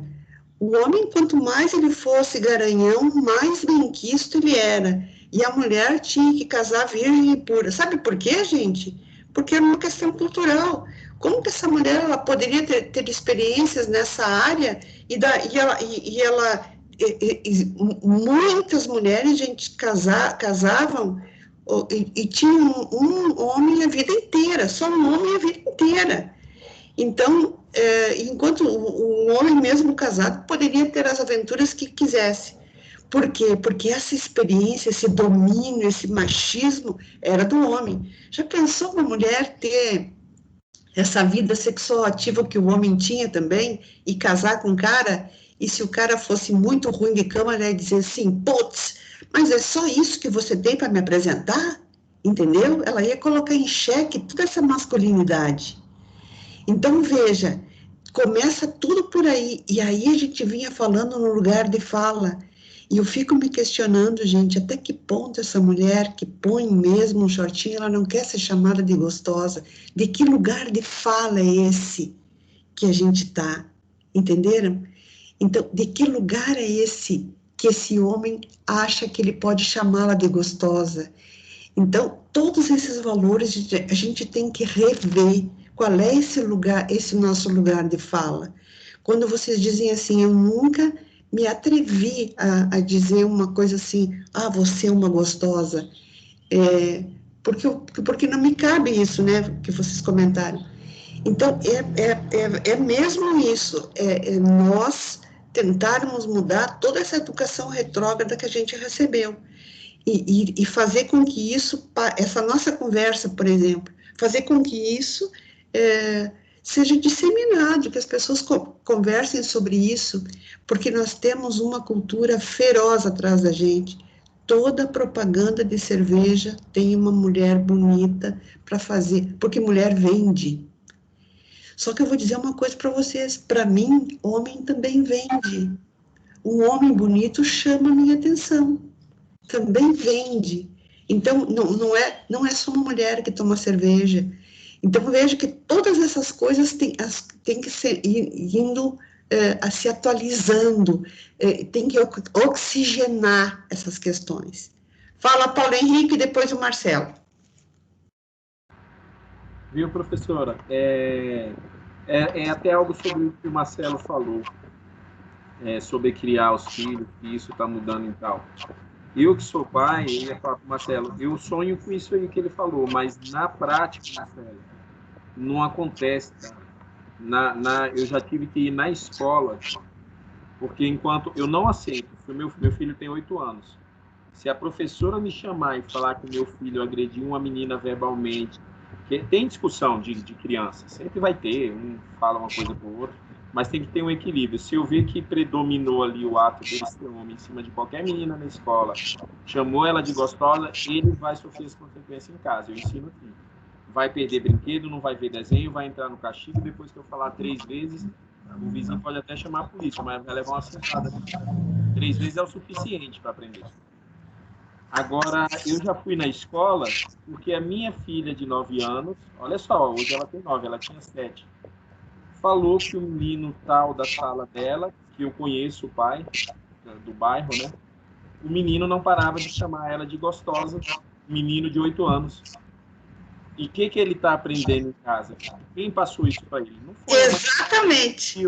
O homem, quanto mais ele fosse garanhão, mais benquisto ele era. E a mulher tinha que casar virgem e pura. Sabe por quê, gente? Porque era uma questão cultural. Como que essa mulher ela poderia ter experiências nessa área muitas mulheres, gente, casavam e tinham um homem a vida inteira, só um homem a vida inteira. Então, enquanto um homem mesmo casado poderia ter as aventuras que quisesse. Por quê? Porque essa experiência, esse domínio, esse machismo era do homem. Já pensou uma mulher ter essa vida sexual ativa que o homem tinha também e casar com um cara, e se o cara fosse muito ruim de cama, ela ia dizer assim, putz, mas é só isso que você tem para me apresentar? Entendeu? Ela ia colocar em xeque toda essa masculinidade. Então, veja, começa tudo por aí, e aí a gente vinha falando no lugar de fala, e eu fico me questionando, gente, até que ponto essa mulher que põe mesmo um shortinho, ela não quer ser chamada de gostosa? De que lugar de fala é esse que a gente está? Entenderam? Então, de que lugar é esse que esse homem acha que ele pode chamá-la de gostosa? Então, todos esses valores a gente tem que rever. Qual é esse lugar, esse nosso lugar de fala? Quando vocês dizem assim, eu nunca me atrevi a dizer uma coisa assim, você é uma gostosa, porque não me cabe isso, né, que vocês comentaram. Então, é mesmo isso, nós tentarmos mudar toda essa educação retrógrada que a gente recebeu, e fazer com que isso, essa nossa conversa, por exemplo, fazer com que isso seja disseminado, que as pessoas conversem sobre isso, porque nós temos uma cultura feroz atrás da gente. Toda propaganda de cerveja tem uma mulher bonita para fazer, porque mulher vende. Só que eu vou dizer uma coisa para vocês, para mim, homem também vende. Um homem bonito chama a minha atenção, também vende. Então, não é só uma mulher que toma cerveja. Então, vejo que todas essas coisas têm que ser indo se atualizando, tem que oxigenar essas questões. Fala, Paulo Henrique, e depois o Marcelo. Viu, professora? É até algo sobre o que o Marcelo falou, sobre criar os filhos, que isso está mudando e tal. Eu que sou pai, eu ia falar para o Marcelo, eu sonho com isso aí que ele falou, mas na prática, Marcelo, não acontece, tá? Eu já tive que ir na escola, porque enquanto eu não aceito, meu filho tem 8 anos, se a professora me chamar e falar que o meu filho agrediu uma menina verbalmente, tem discussão de criança, sempre vai ter, um fala uma coisa para o outro, mas tem que ter um equilíbrio. Se eu ver que predominou ali o ato dele ser homem em cima de qualquer menina na escola, chamou ela de gostosa, ele vai sofrer as consequências em casa, eu ensino aqui. Vai perder brinquedo, não vai ver desenho, vai entrar no castigo, depois que eu falar 3 vezes, o vizinho pode até chamar a polícia, mas vai levar uma sentada. 3 vezes é o suficiente para aprender. Agora, eu já fui na escola, porque a minha filha de 9 anos, olha só, hoje ela tem 9, ela tinha 7, falou que o menino tal da sala dela, que eu conheço o pai, do bairro, né? O menino não parava de chamar ela de gostosa, menino de 8 anos. E o que ele está aprendendo em casa? Quem passou isso para ele? Não foi exatamente.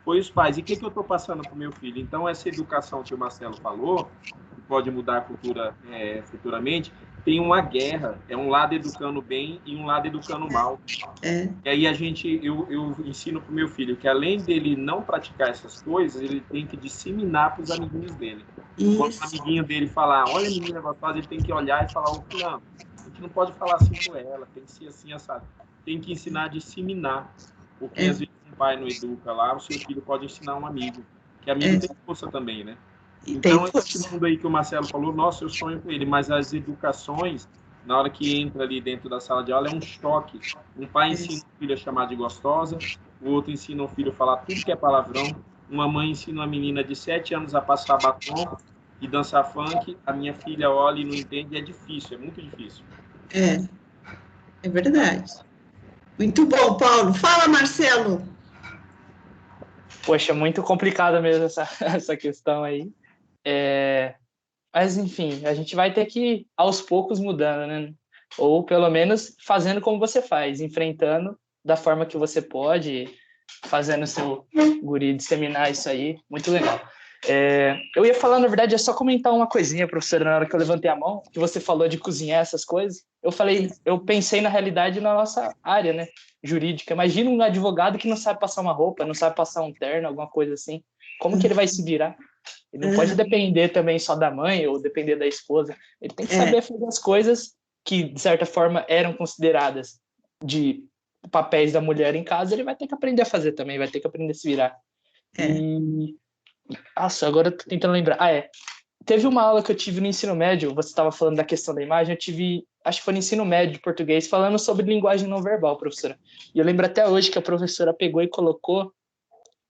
Foi os pais. E o que eu estou passando para o meu filho? Então, essa educação que o Marcelo falou, que pode mudar a cultura futuramente, tem uma guerra. É um lado educando bem e um lado educando mal. E aí eu ensino para o meu filho que, além dele não praticar essas coisas, ele tem que disseminar para os amiguinhos dele. Quando o amiguinho dele falar, olha a menina gostosa, ele tem que olhar e falar, não, a gente não pode falar assim com ela, tem que ser assim, assado. Tem que ensinar a disseminar. Porque às vezes um pai não educa lá, o seu filho pode ensinar um amigo, que amigo tem força também, né? E Então, tem esse mundo aí que o Marcelo falou, nossa, eu sonho com ele, mas as educações, na hora que entra ali dentro da sala de aula, é um choque. Um pai ensina o filho a chamar de gostosa, o outro ensina o filho a falar tudo que é palavrão, uma mãe ensina uma menina de 7 anos a passar batom e dançar funk, a minha filha olha e não entende, é difícil, é muito difícil. É verdade. Muito bom, Paulo. Fala, Marcelo. Poxa, muito complicada mesmo essa questão aí. Mas, enfim, a gente vai ter que ir aos poucos mudando, né? Ou, pelo menos, fazendo como você faz, enfrentando da forma que você pode, fazendo o seu guri disseminar isso aí. Muito legal. Eu ia falar, na verdade, é só comentar uma coisinha, professora, na hora que eu levantei a mão, que você falou de cozinhar essas coisas. Eu pensei, na realidade, na nossa área, né? Jurídica. Imagina um advogado que não sabe passar uma roupa, não sabe passar um terno, alguma coisa assim. Como que ele vai se virar? Ele não pode depender também só da mãe ou depender da esposa. Ele tem que saber fazer as coisas que, de certa forma, eram consideradas de papéis da mulher em casa. Ele vai ter que aprender a fazer também, vai ter que aprender a se virar. Nossa, agora eu tô tentando lembrar. Teve uma aula que eu tive no ensino médio, você estava falando da questão da imagem, eu tive, acho que foi no ensino médio de português, falando sobre linguagem não verbal, professora. E eu lembro até hoje que a professora pegou e colocou,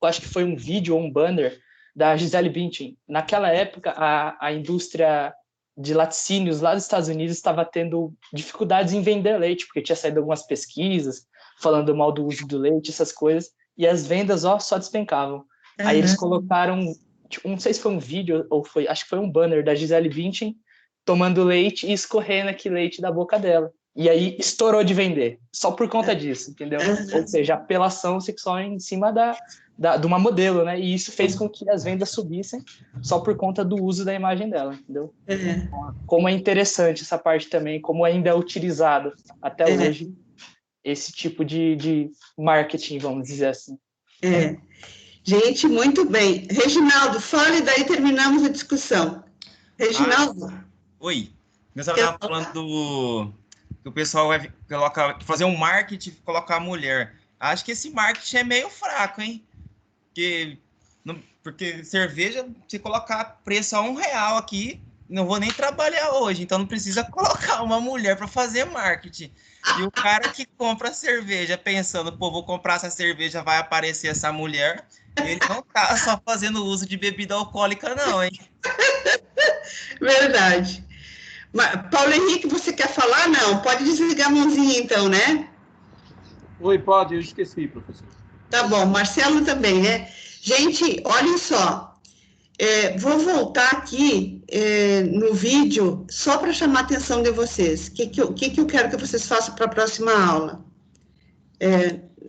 eu acho que foi um vídeo ou um banner da Gisele Bündchen. Naquela época, a indústria de laticínios lá dos Estados Unidos estava tendo dificuldades em vender leite, porque tinha saído algumas pesquisas falando mal do uso do leite, essas coisas, e as vendas só despencavam. Aí eles colocaram, tipo, não sei se foi um vídeo ou foi, acho que foi um banner da Gisele Bündchen tomando leite e escorrendo aquele leite da boca dela. E aí estourou de vender, só por conta disso, entendeu? Ou seja, apelação sexual em cima de uma modelo, né? E isso fez com que as vendas subissem só por conta do uso da imagem dela, entendeu? Como é interessante essa parte também, como ainda é utilizado até hoje esse tipo de marketing, vamos dizer assim. Gente, muito bem. Reginaldo, fale, daí terminamos a discussão. Reginaldo? Oi. Eu estava falando que o pessoal vai fazer um marketing e colocar a mulher. Acho que esse marketing é meio fraco, hein? Porque cerveja, se colocar preço a R$1 aqui, não vou nem trabalhar hoje, então não precisa colocar uma mulher para fazer marketing. E o cara que compra cerveja pensando, pô, vou comprar essa cerveja, vai aparecer essa mulher, ele não tá só fazendo uso de bebida alcoólica não, hein? Verdade. Paulo Henrique, você quer falar? Não, pode desligar a mãozinha então, né? Oi, pode, eu esqueci, professor. Tá bom, Marcelo também, né? Gente, olhem só, vou voltar aqui no vídeo só para chamar a atenção de vocês. O que eu quero que vocês façam para a próxima aula?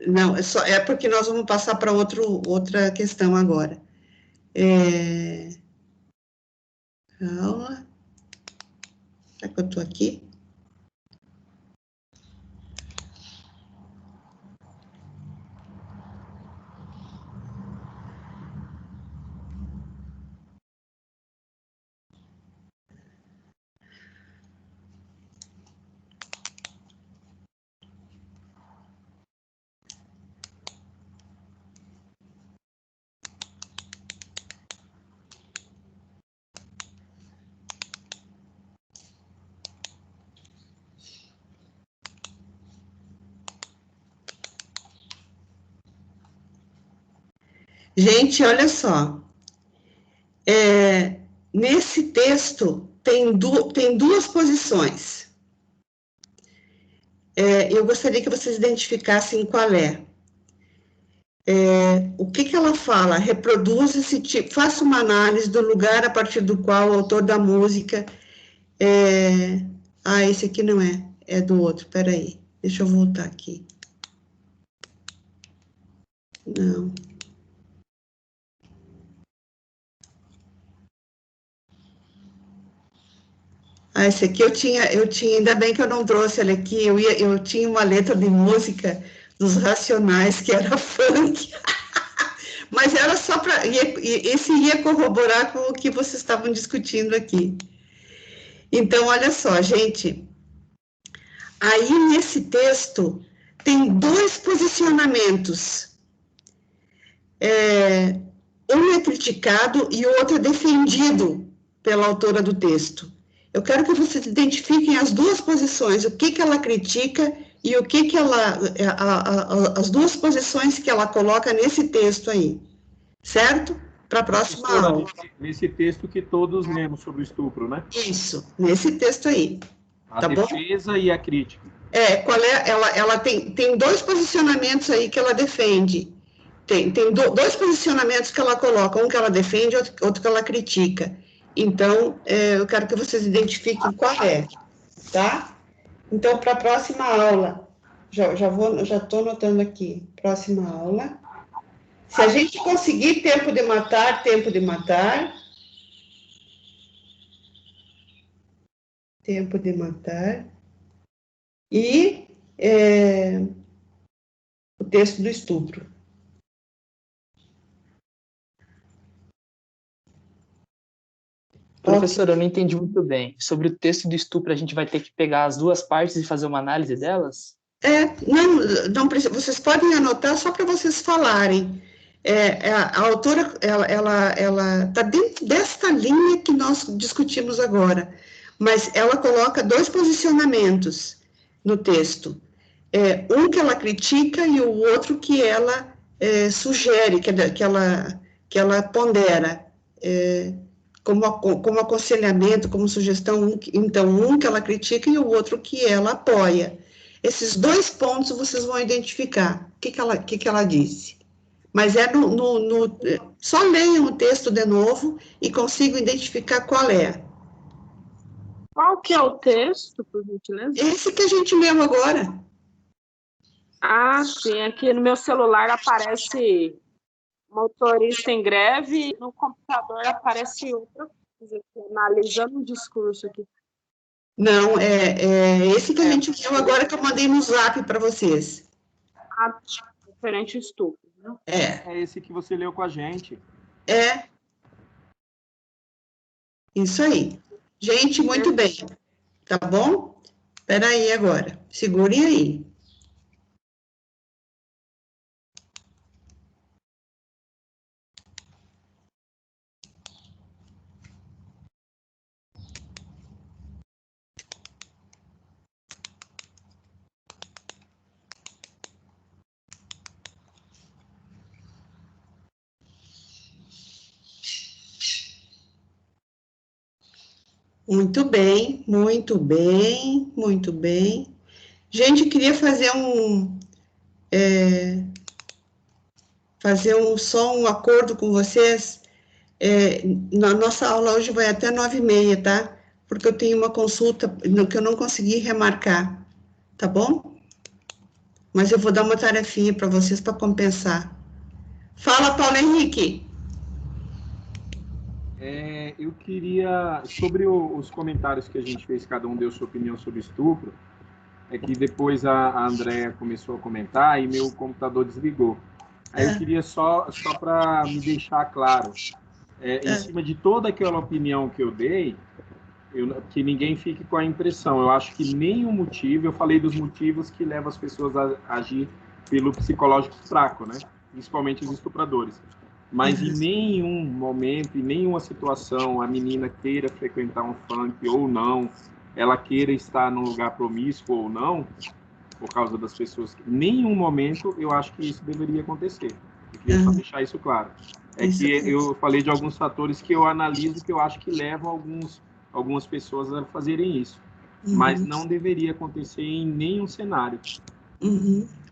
Não, é porque nós vamos passar para outra questão agora. Calma. Será que eu estou aqui? Gente, olha só. Nesse texto tem duas posições. Eu gostaria que vocês identificassem qual é. O que ela fala? Reproduz esse tipo, faça uma análise do lugar a partir do qual o autor da música esse aqui não é do outro, peraí, deixa eu voltar aqui. Não. Esse aqui eu tinha, ainda bem que eu não trouxe ele aqui, eu tinha uma letra de música dos Racionais, que era funk, mas era só para, esse ia corroborar com o que vocês estavam discutindo aqui. Então, olha só, gente, aí nesse texto tem dois posicionamentos. Um é criticado e o outro é defendido pela autora do texto. Eu quero que vocês identifiquem as duas posições, o que ela critica e o que ela... as duas posições que ela coloca nesse texto aí, certo? Para a próxima aula. Nesse texto que todos lemos sobre o estupro, né? Isso, nesse texto aí. A defesa e a crítica. Ela tem dois posicionamentos aí que ela defende. Tem dois posicionamentos que ela coloca, um que ela defende, outro que ela critica. Então, eu quero que vocês identifiquem qual é, tá? Então, para a próxima aula, já estou anotando aqui, próxima aula. Se a gente conseguir tempo de matar, tempo de matar. Tempo de matar. E o texto do estupro. Professora, eu não entendi muito bem. Sobre o texto do estupro, a gente vai ter que pegar as duas partes e fazer uma análise delas? Não precisa. Vocês podem anotar só para vocês falarem. A autora, ela está dentro desta linha que nós discutimos agora, mas ela coloca dois posicionamentos no texto. Um que ela critica e o outro que ela sugere, que ela pondera. Como aconselhamento, como sugestão, então, um que ela critica e o outro que ela apoia. Esses dois pontos vocês vão identificar. O que ela disse? Mas só leiam o texto de novo e consigam identificar qual é. Qual que é o texto, por gentileza? Esse que a gente leu agora. Ah, sim. Aqui no meu celular aparece... motorista em greve, e no computador aparece outra coisa, analisando o discurso aqui. Não, esse que a gente viu agora que eu mandei no zap para vocês. Diferente estupro, né? É esse que você leu com a gente. Isso aí. Gente, muito bem. Tá bom? Espera aí agora. Segurem aí. Muito bem, muito bem, muito bem. Gente, queria fazer só um acordo com vocês. Na nossa aula hoje vai até 9h30, tá? Porque eu tenho uma consulta que eu não consegui remarcar, tá bom? Mas eu vou dar uma tarefinha para vocês para compensar. Fala, Paulo Henrique. Eu queria, sobre os comentários que a gente fez, cada um deu sua opinião sobre estupro, que depois a Andréa começou a comentar e meu computador desligou. Aí eu queria só para me deixar claro, em cima de toda aquela opinião que eu dei, que ninguém fique com a impressão, eu acho que nenhum motivo, eu falei dos motivos que levam as pessoas a agir pelo psicológico fraco, né? Principalmente os estupradores. Mas em nenhum momento, em nenhuma situação, a menina queira frequentar um funk ou não, ela queira estar num lugar promíscuo ou não, por causa das pessoas. Em nenhum momento eu acho que isso deveria acontecer. Eu queria só deixar isso claro. Que eu falei de alguns fatores que eu analiso, que eu acho que levam algumas pessoas a fazerem isso. Mas não deveria acontecer em nenhum cenário.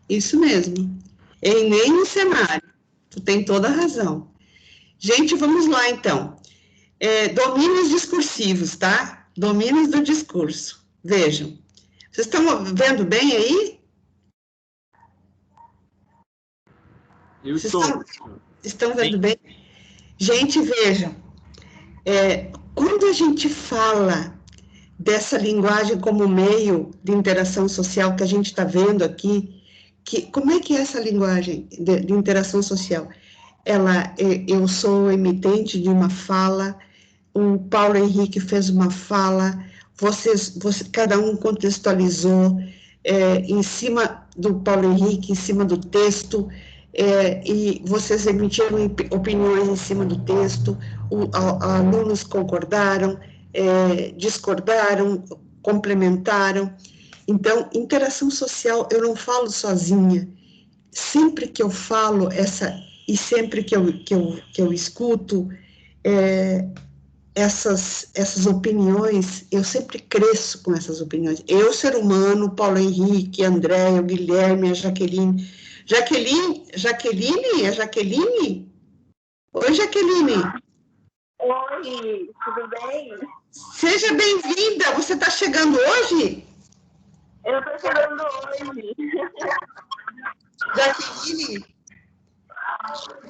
Isso mesmo. Em nenhum cenário. Tu tem toda a razão. Gente, vamos lá, então. Domínios discursivos, tá? Domínios do discurso. Vejam. Vocês estão vendo bem aí? Eu estou. Estão vendo bem? Gente, vejam. Quando a gente fala dessa linguagem como meio de interação social que a gente está vendo aqui, como é que é essa linguagem de interação social? Eu sou emitente de uma fala, o Paulo Henrique fez uma fala, cada um contextualizou, em cima do Paulo Henrique, em cima do texto, e vocês emitiram opiniões em cima do texto, alunos concordaram, discordaram, complementaram. Então, interação social, eu não falo sozinha. Sempre que eu falo e sempre que eu escuto essas opiniões, eu sempre cresço com essas opiniões. Eu, ser humano, Paulo Henrique, André, o Guilherme, a Jaqueline. Jaqueline? É Jaqueline? Oi, Jaqueline. Oi, tudo bem? Seja bem-vinda. Você está chegando hoje? Eu estou chegando hoje. Jaqueline,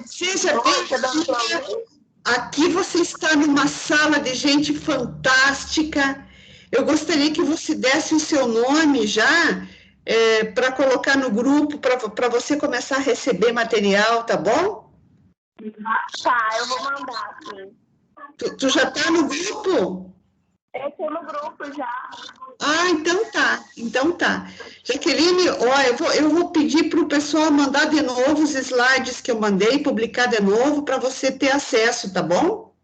seja bem-vinda. Aqui você está numa sala de gente fantástica. Eu gostaria que você desse o seu nome já, para colocar no grupo, para você começar a receber material, tá bom? Tá, eu vou mandar, sim. Tu já está no grupo? Eu estou no grupo já. Ah, então tá. Jaqueline, eu vou pedir para o pessoal mandar de novo os slides que eu mandei, publicar de novo, para você ter acesso, tá bom?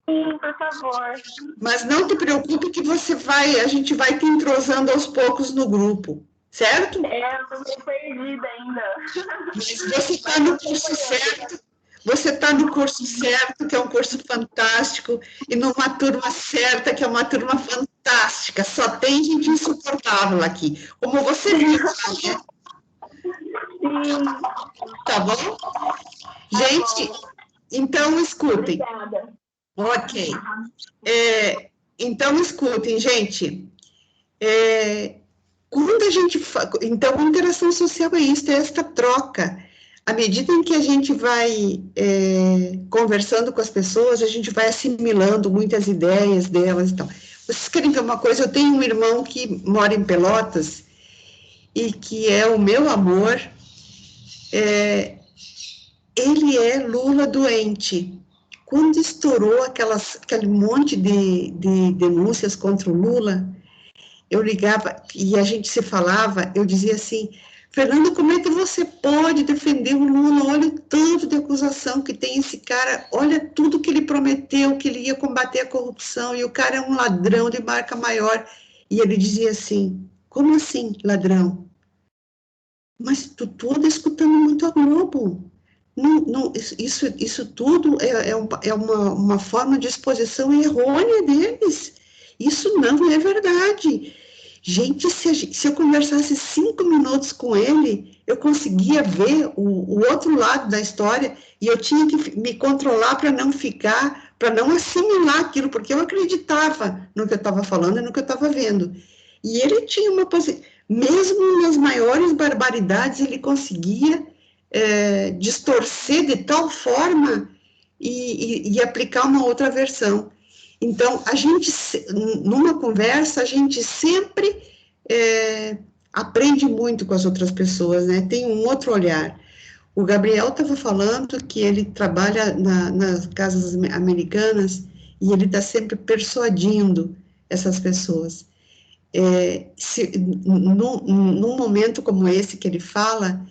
Sim, por favor. Mas não te preocupe que a gente vai te entrosando aos poucos no grupo, certo? Eu estou meio perdida ainda. Mas você está no curso certo. Você está no curso certo, que é um curso fantástico, e numa turma certa, que é uma turma fantástica. Só tem gente insuportável aqui, como você viu, né? Sim. Tá bom? Gente, então escutem. Obrigada. Ok. Então escutem, gente. Quando a gente então, a interação social é isso, é esta troca. À medida em que a gente vai conversando com as pessoas, a gente vai assimilando muitas ideias delas e tal. Vocês querem ver uma coisa? Eu tenho um irmão que mora em Pelotas e que é o meu amor. Ele é Lula doente. Quando estourou aquele monte de denúncias contra o Lula, eu ligava e a gente se falava, eu dizia assim: Fernanda, como é que você pode defender o Lula? Olha o tanto de acusação que tem esse cara, olha tudo que ele prometeu, que ele ia combater a corrupção, e o cara é um ladrão de marca maior. E ele dizia assim: como assim, ladrão? Mas tu anda escutando muito a Globo. Isso tudo é uma forma de exposição errônea deles. Isso não é verdade. Gente, se eu conversasse 5 minutos com ele, eu conseguia ver o outro lado da história, e eu tinha que me controlar para não assimilar aquilo, porque eu acreditava no que eu estava falando e no que eu estava vendo. E ele tinha uma posição, mesmo nas maiores barbaridades, ele conseguia distorcer de tal forma e aplicar uma outra versão. Então, numa conversa, a gente sempre aprende muito com as outras pessoas, né? Tem um outro olhar. O Gabriel estava falando que ele trabalha nas casas americanas e ele está sempre persuadindo essas pessoas. Num momento como esse que ele fala,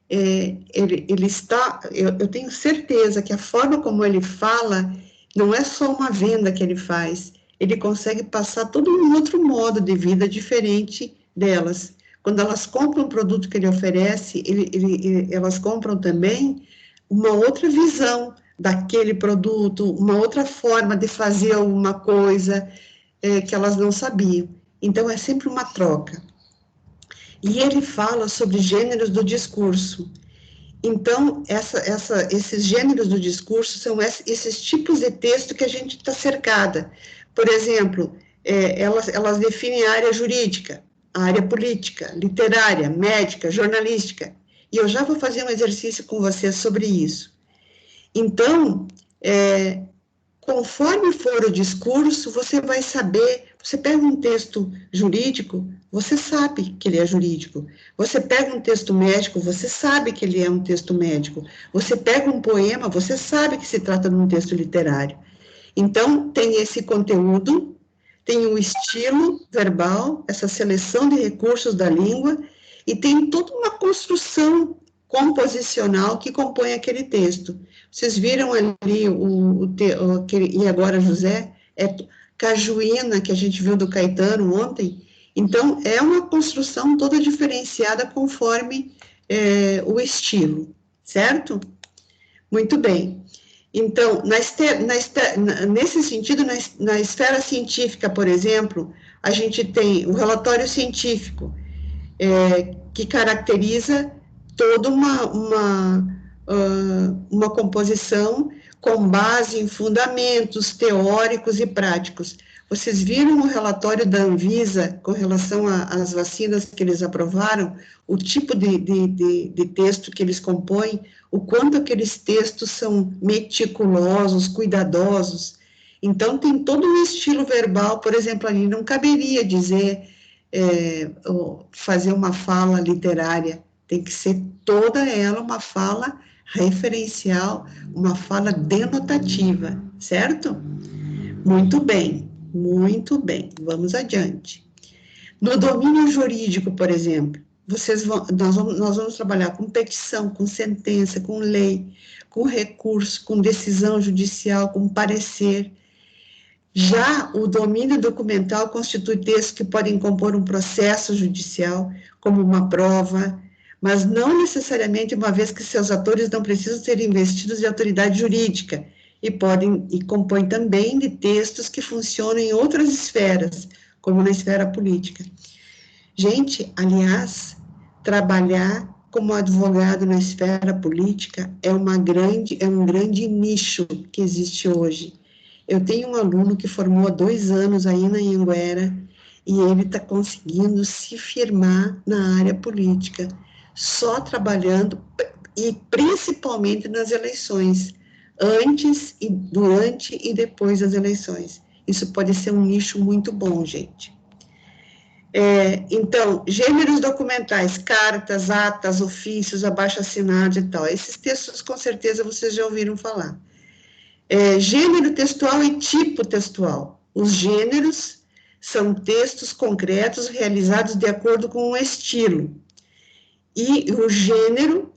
ele está... Eu tenho certeza que a forma como ele fala não é só uma venda que ele faz, ele consegue passar todo um outro modo de vida diferente delas. Quando elas compram o produto que ele oferece, elas compram também uma outra visão daquele produto, uma outra forma de fazer alguma coisa que elas não sabiam. Então, é sempre uma troca. E ele fala sobre gêneros do discurso. Então, esses gêneros do discurso são esses tipos de texto que a gente está cercada. Por exemplo, elas definem a área jurídica, a área política, literária, médica, jornalística. E eu já vou fazer um exercício com vocês sobre isso. Então, conforme for o discurso, você vai saber. Você pega um texto jurídico, você sabe que ele é jurídico. Você pega um texto médico, você sabe que ele é um texto médico. Você pega um poema, você sabe que se trata de um texto literário. Então, tem esse conteúdo, tem o estilo verbal, essa seleção de recursos da língua, e tem toda uma construção composicional que compõe aquele texto. Vocês viram ali e agora, José, é Cajuína, que a gente viu do Caetano ontem. Então, é uma construção toda diferenciada conforme o estilo, certo? Muito bem. Então, nesse sentido, na esfera científica, por exemplo, a gente tem o relatório científico, que caracteriza toda uma composição com base em fundamentos teóricos e práticos. Vocês viram o relatório da Anvisa com relação às vacinas que eles aprovaram, o tipo de texto que eles compõem, o quanto aqueles textos são meticulosos, cuidadosos. Então, tem todo um estilo verbal, por exemplo, ali não caberia dizer, fazer uma fala literária, tem que ser toda ela uma fala referencial, uma fala denotativa, certo? Muito bem, vamos adiante. No domínio jurídico, por exemplo, nós vamos trabalhar com petição, com sentença, com lei, com recurso, com decisão judicial, com parecer. Já o domínio documental constitui textos que podem compor um processo judicial, como uma prova, mas não necessariamente, uma vez que seus atores não precisam ser investidos de autoridade jurídica, e compõem também de textos que funcionam em outras esferas, como na esfera política. Gente, aliás, trabalhar como advogado na esfera política é um grande nicho que existe hoje. Eu tenho um aluno que formou há 2 anos aí na Anhanguera, e ele está conseguindo se firmar na área política, só trabalhando, e principalmente nas eleições, antes, e durante e depois das eleições. Isso pode ser um nicho muito bom, gente. Então, gêneros documentais, cartas, atas, ofícios, abaixo-assinados e tal. Esses textos, com certeza, vocês já ouviram falar. Gênero textual e tipo textual. Os gêneros são textos concretos realizados de acordo com um estilo. E o gênero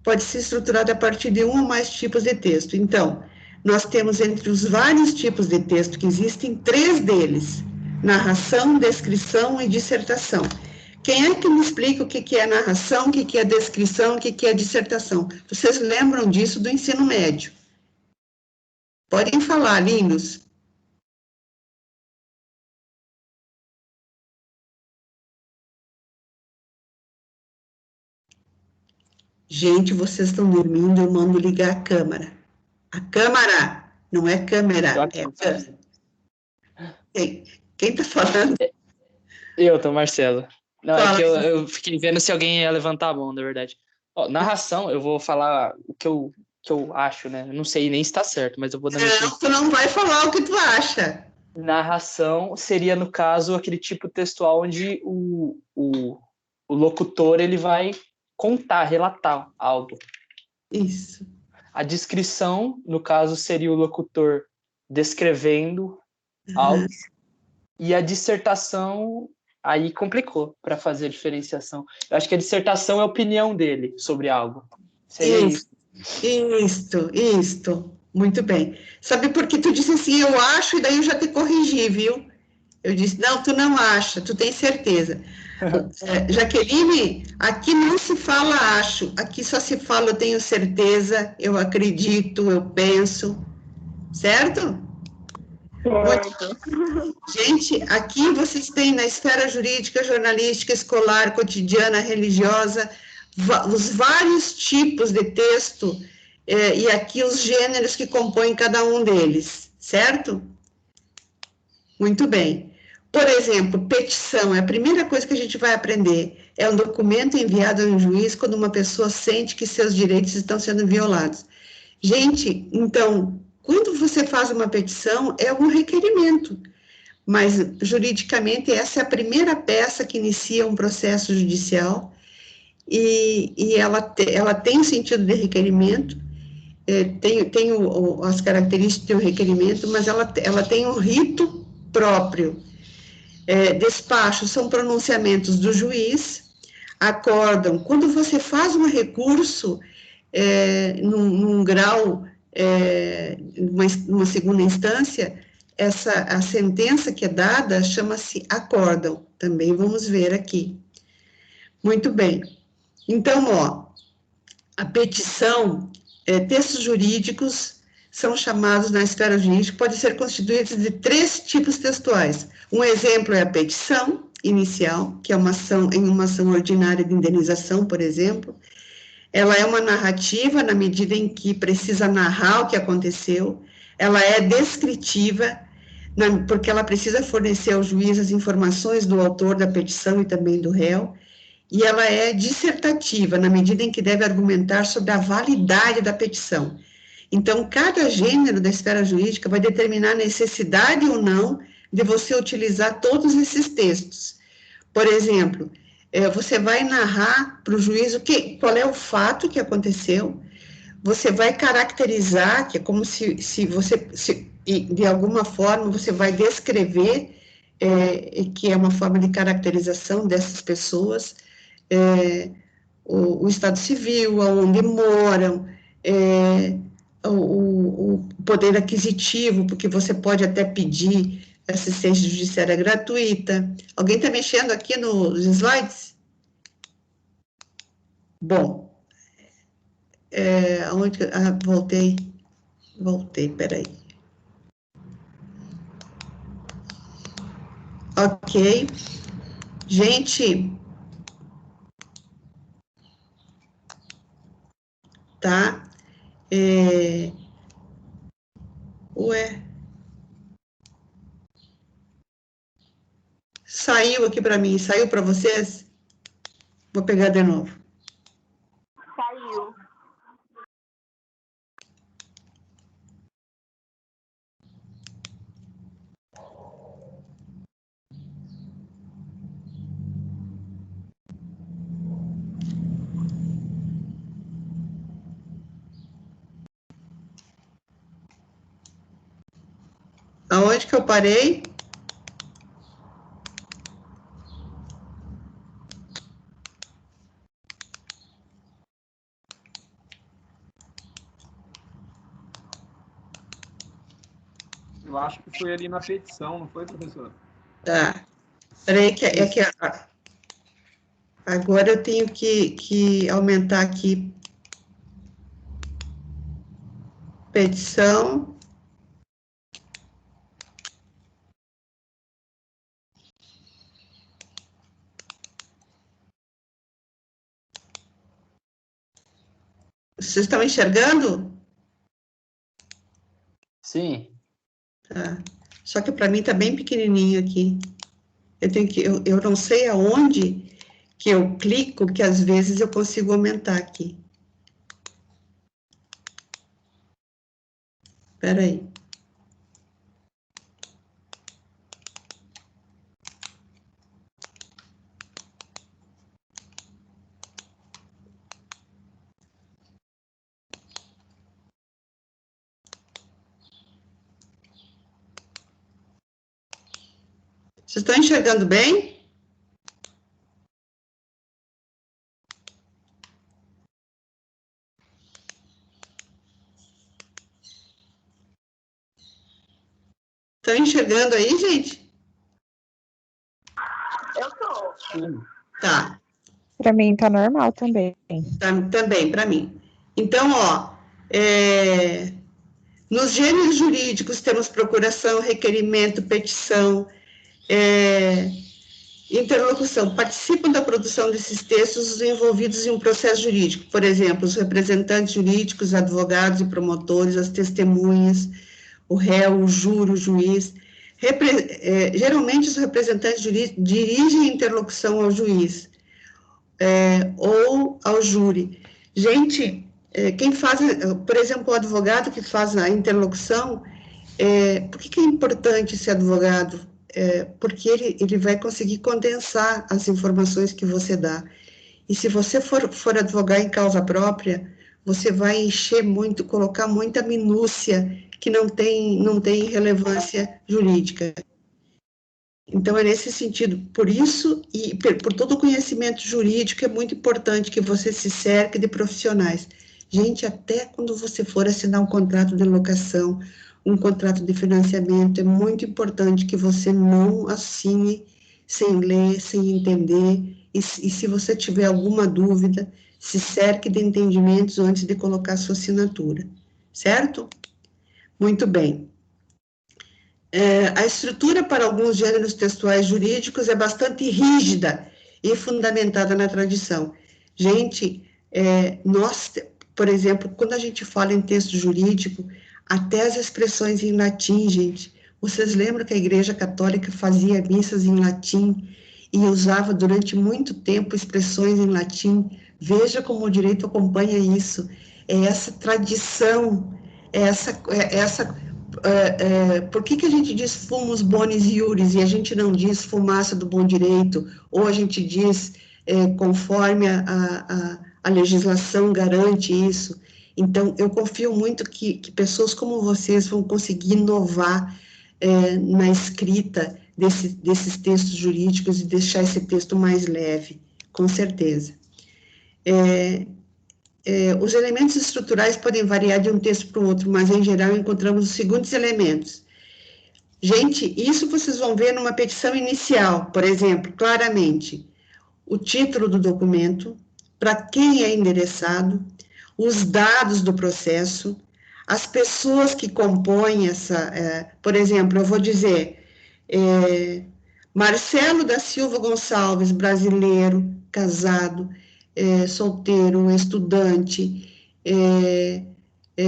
pode ser estruturado a partir de um ou mais tipos de texto. Então, nós temos entre os vários tipos de texto que existem, 3 deles: narração, descrição e dissertação. Quem é que me explica o que é narração, o que é descrição, o que é dissertação? Vocês lembram disso do ensino médio? Podem falar, lindos. Gente, vocês estão dormindo, eu mando ligar a câmera. A câmera, não é câmera, é câmera. Quem está falando? Eu, Marcelo. Não, é que eu fiquei vendo se alguém ia levantar a mão, na verdade. Narração, eu vou falar o que eu acho, né? Eu não sei nem se está certo, mas eu vou dar minha opinião. Tu não vai falar o que tu acha. Narração seria, no caso, aquele tipo textual onde o locutor ele vai contar, relatar algo. Isso. A descrição, no caso, seria o locutor descrevendo algo. E a dissertação, aí complicou para fazer a diferenciação. Eu acho que a dissertação é a opinião dele sobre algo. Seria isso. Isto. Muito bem. Sabe por que tu disse assim, eu acho, e daí eu já te corrigi, viu? Eu disse, não, tu não acha, tu tem certeza. Jaqueline, aqui não se fala acho, aqui só se fala eu tenho certeza, eu acredito, eu penso, certo? Gente, aqui vocês têm na esfera jurídica, jornalística, escolar, cotidiana, religiosa, os vários tipos de texto, e aqui os gêneros que compõem cada um deles, certo? Muito bem. Por exemplo, petição, é a primeira coisa que a gente vai aprender. É um documento enviado a um juiz quando uma pessoa sente que seus direitos estão sendo violados. Gente, então, quando você faz uma petição, é um requerimento. Mas, juridicamente, essa é a primeira peça que inicia um processo judicial e ela tem sentido de requerimento, tem as características do requerimento, mas ela tem um rito próprio. Despacho são pronunciamentos do juiz, acórdão. Quando você faz um recurso num grau, numa segunda instância, a sentença que é dada chama-se acórdão. Também vamos ver aqui. Muito bem. Então, a petição, textos jurídicos são chamados na esfera jurídica, podem ser constituídos de 3 tipos textuais. Um exemplo é a petição inicial, que é uma ação ordinária de indenização, por exemplo. Ela é uma narrativa na medida em que precisa narrar o que aconteceu. Ela é descritiva, porque ela precisa fornecer ao juiz as informações do autor da petição e também do réu. E ela é dissertativa, na medida em que deve argumentar sobre a validade da petição. Então, cada gênero da esfera jurídica vai determinar a necessidade ou não de você utilizar todos esses textos. Por exemplo, você vai narrar para o juiz qual é o fato que aconteceu, você vai caracterizar, que é como se de alguma forma, você vai descrever, que é uma forma de caracterização dessas pessoas, o estado civil, aonde moram, o poder aquisitivo, porque você pode até pedir assistência judiciária gratuita. Alguém está mexendo aqui nos slides? Bom, voltei, peraí. Ok. Gente, tá? Saiu aqui para mim, saiu para vocês? Vou pegar de novo. Saiu. Aonde que eu parei? Eu acho que foi ali na petição, não foi, professor? Tá. Peraí, agora eu tenho que aumentar aqui. Petição. Vocês estão enxergando? Sim. Tá. Só que para mim está bem pequenininho aqui. Eu não sei aonde que eu clico, que às vezes eu consigo aumentar aqui. Espera aí. Vocês estão enxergando bem? Estão enxergando aí, gente? Eu tô. Tá. Para mim tá normal também. Também, para mim. Então, nos gêneros jurídicos temos procuração, requerimento, petição, interlocução. Participam da produção desses textos os envolvidos em um processo jurídico, por exemplo, os representantes jurídicos, advogados e promotores, as testemunhas, o réu, o júri, o juiz. Geralmente, os representantes jurídicos dirigem a interlocução ao juiz ou ao júri. Gente, quem faz, por exemplo, o advogado que faz a interlocução, por que é importante esse advogado? Porque ele vai conseguir condensar as informações que você dá. E se você for advogar em causa própria, você vai encher muito, colocar muita minúcia que não tem relevância jurídica. Então, é nesse sentido, por isso, e por todo o conhecimento jurídico, é muito importante que você se cerque de profissionais. Gente, até quando você for assinar um contrato de locação, um contrato de financiamento, é muito importante que você não assine sem ler, sem entender, e se você tiver alguma dúvida, se cerque de entendimentos antes de colocar sua assinatura, certo? Muito bem. A estrutura para alguns gêneros textuais jurídicos é bastante rígida e fundamentada na tradição. Gente, nós, por exemplo, quando a gente fala em texto jurídico, até as expressões em latim, gente, vocês lembram que a Igreja Católica fazia missas em latim e usava durante muito tempo expressões em latim? Veja como o direito acompanha isso. É essa tradição, por que a gente diz fumus bonis iuris e a gente não diz fumaça do bom direito, ou a gente diz conforme a legislação garante isso? Então, eu confio muito que pessoas como vocês vão conseguir inovar na escrita desses textos jurídicos e deixar esse texto mais leve, com certeza. Os elementos estruturais podem variar de um texto para o outro, mas, em geral, encontramos os seguintes elementos. Gente, isso vocês vão ver numa petição inicial, por exemplo, claramente, o título do documento, para quem é endereçado, os dados do processo, as pessoas que compõem por exemplo, eu vou dizer, Marcelo da Silva Gonçalves, brasileiro, casado, solteiro, estudante,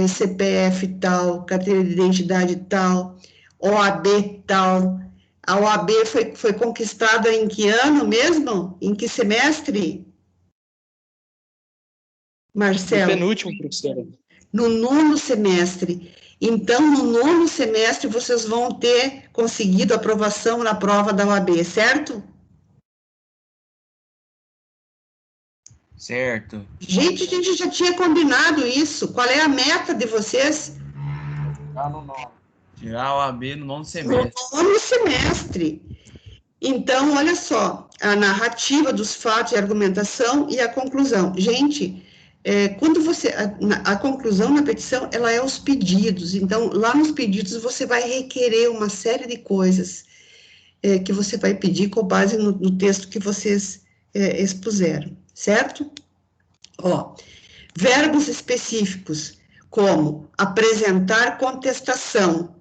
CPF tal, carteira de identidade tal, OAB tal. A OAB foi conquistada em que ano mesmo? Em que semestre? Marcelo? No penúltimo, professora. No 9º semestre. Então, no 9º semestre, vocês vão ter conseguido aprovação na prova da OAB, certo? Certo. Gente, a gente já tinha combinado isso. Qual é a meta de vocês? Tirar a OAB no 9º semestre. No 9º semestre. Então, olha só, a narrativa dos fatos e a argumentação e a conclusão. Gente, quando a conclusão na petição, ela é os pedidos. Então, lá nos pedidos, você vai requerer uma série de coisas que você vai pedir com base no texto que vocês expuseram, certo? Verbos específicos, como apresentar contestação.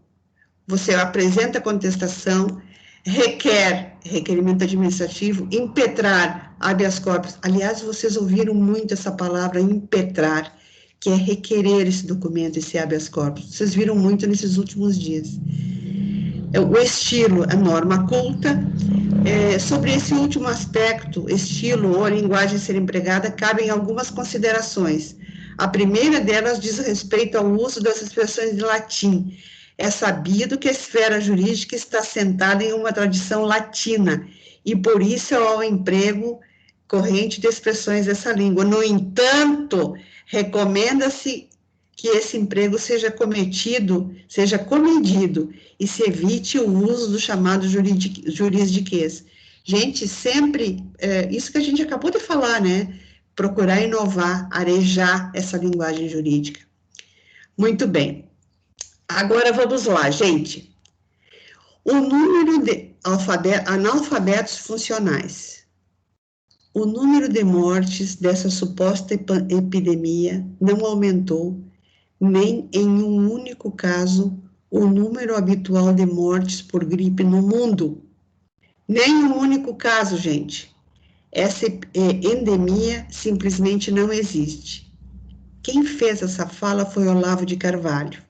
Você apresenta a contestação, requerimento administrativo, impetrar, habeas corpus. Aliás, vocês ouviram muito essa palavra, impetrar, que é requerer esse documento, esse habeas corpus. Vocês viram muito nesses últimos dias. O estilo, a norma culta. Sobre esse último aspecto, estilo ou linguagem a ser empregada, cabem algumas considerações. A primeira delas diz respeito ao uso das expressões de latim. É sabido que a esfera jurídica está assentada em uma tradição latina, e por isso há o emprego corrente de expressões dessa língua. No entanto, recomenda-se que esse emprego seja comedido, e se evite o uso do chamado juridiquês. Gente, sempre, isso que a gente acabou de falar, né? Procurar inovar, arejar essa linguagem jurídica. Muito bem. Agora vamos lá, gente. O número de analfabetos funcionais. O número de mortes dessa suposta epidemia não aumentou, nem em um único caso, o número habitual de mortes por gripe no mundo. Nem um único caso, gente. Essa endemia simplesmente não existe. Quem fez essa fala foi Olavo de Carvalho.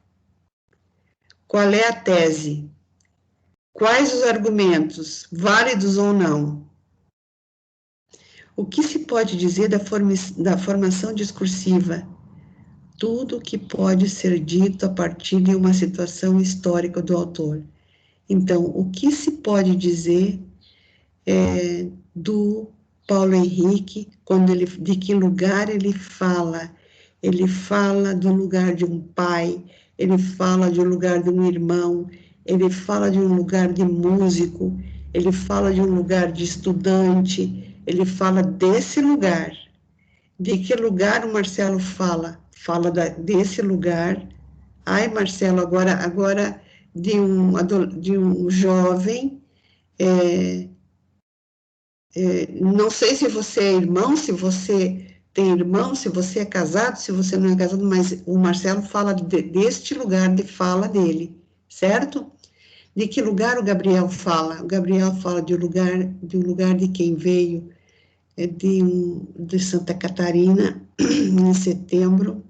Qual é a tese? Quais os argumentos, válidos ou não? O que se pode dizer da formação discursiva? Tudo que pode ser dito a partir de uma situação histórica do autor. Então, o que se pode dizer do Paulo Henrique, de que lugar ele fala? Ele fala do lugar de um pai, ele fala de um lugar de um irmão, ele fala de um lugar de músico, ele fala de um lugar de estudante, ele fala desse lugar. De que lugar o Marcelo fala? Fala desse lugar. Ai, Marcelo, agora de um jovem, não sei se você é irmão, se você tem irmão, se você é casado, se você não é casado, mas o Marcelo fala deste lugar de fala dele, certo? De que lugar o Gabriel fala? O Gabriel fala de um lugar de quem veio, de Santa Catarina, em setembro.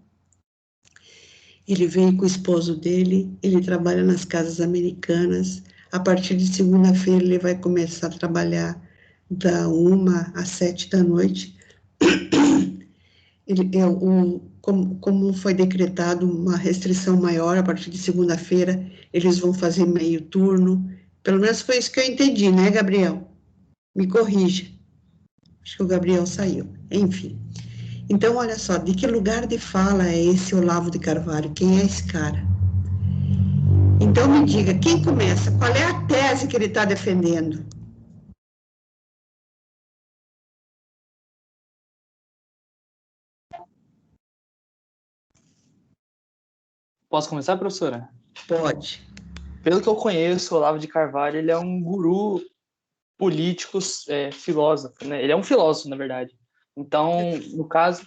Ele veio com o esposo dele, ele trabalha nas casas americanas. A partir de segunda-feira ele vai começar a trabalhar da 1 às 7 da noite. Como foi decretado uma restrição maior, a partir de segunda-feira eles vão fazer meio turno. Pelo menos foi isso que eu entendi, né, Gabriel? Me corrija. Acho que o Gabriel saiu. Enfim. Então, olha só, de que lugar de fala é esse Olavo de Carvalho? Quem é esse cara? Então, me diga, quem começa? Qual é a tese que ele está defendendo? Posso começar, professora? Pode. Pelo que eu conheço, o Olavo de Carvalho, ele é um guru político, filósofo, né? Ele é um filósofo, na verdade. Então, no caso,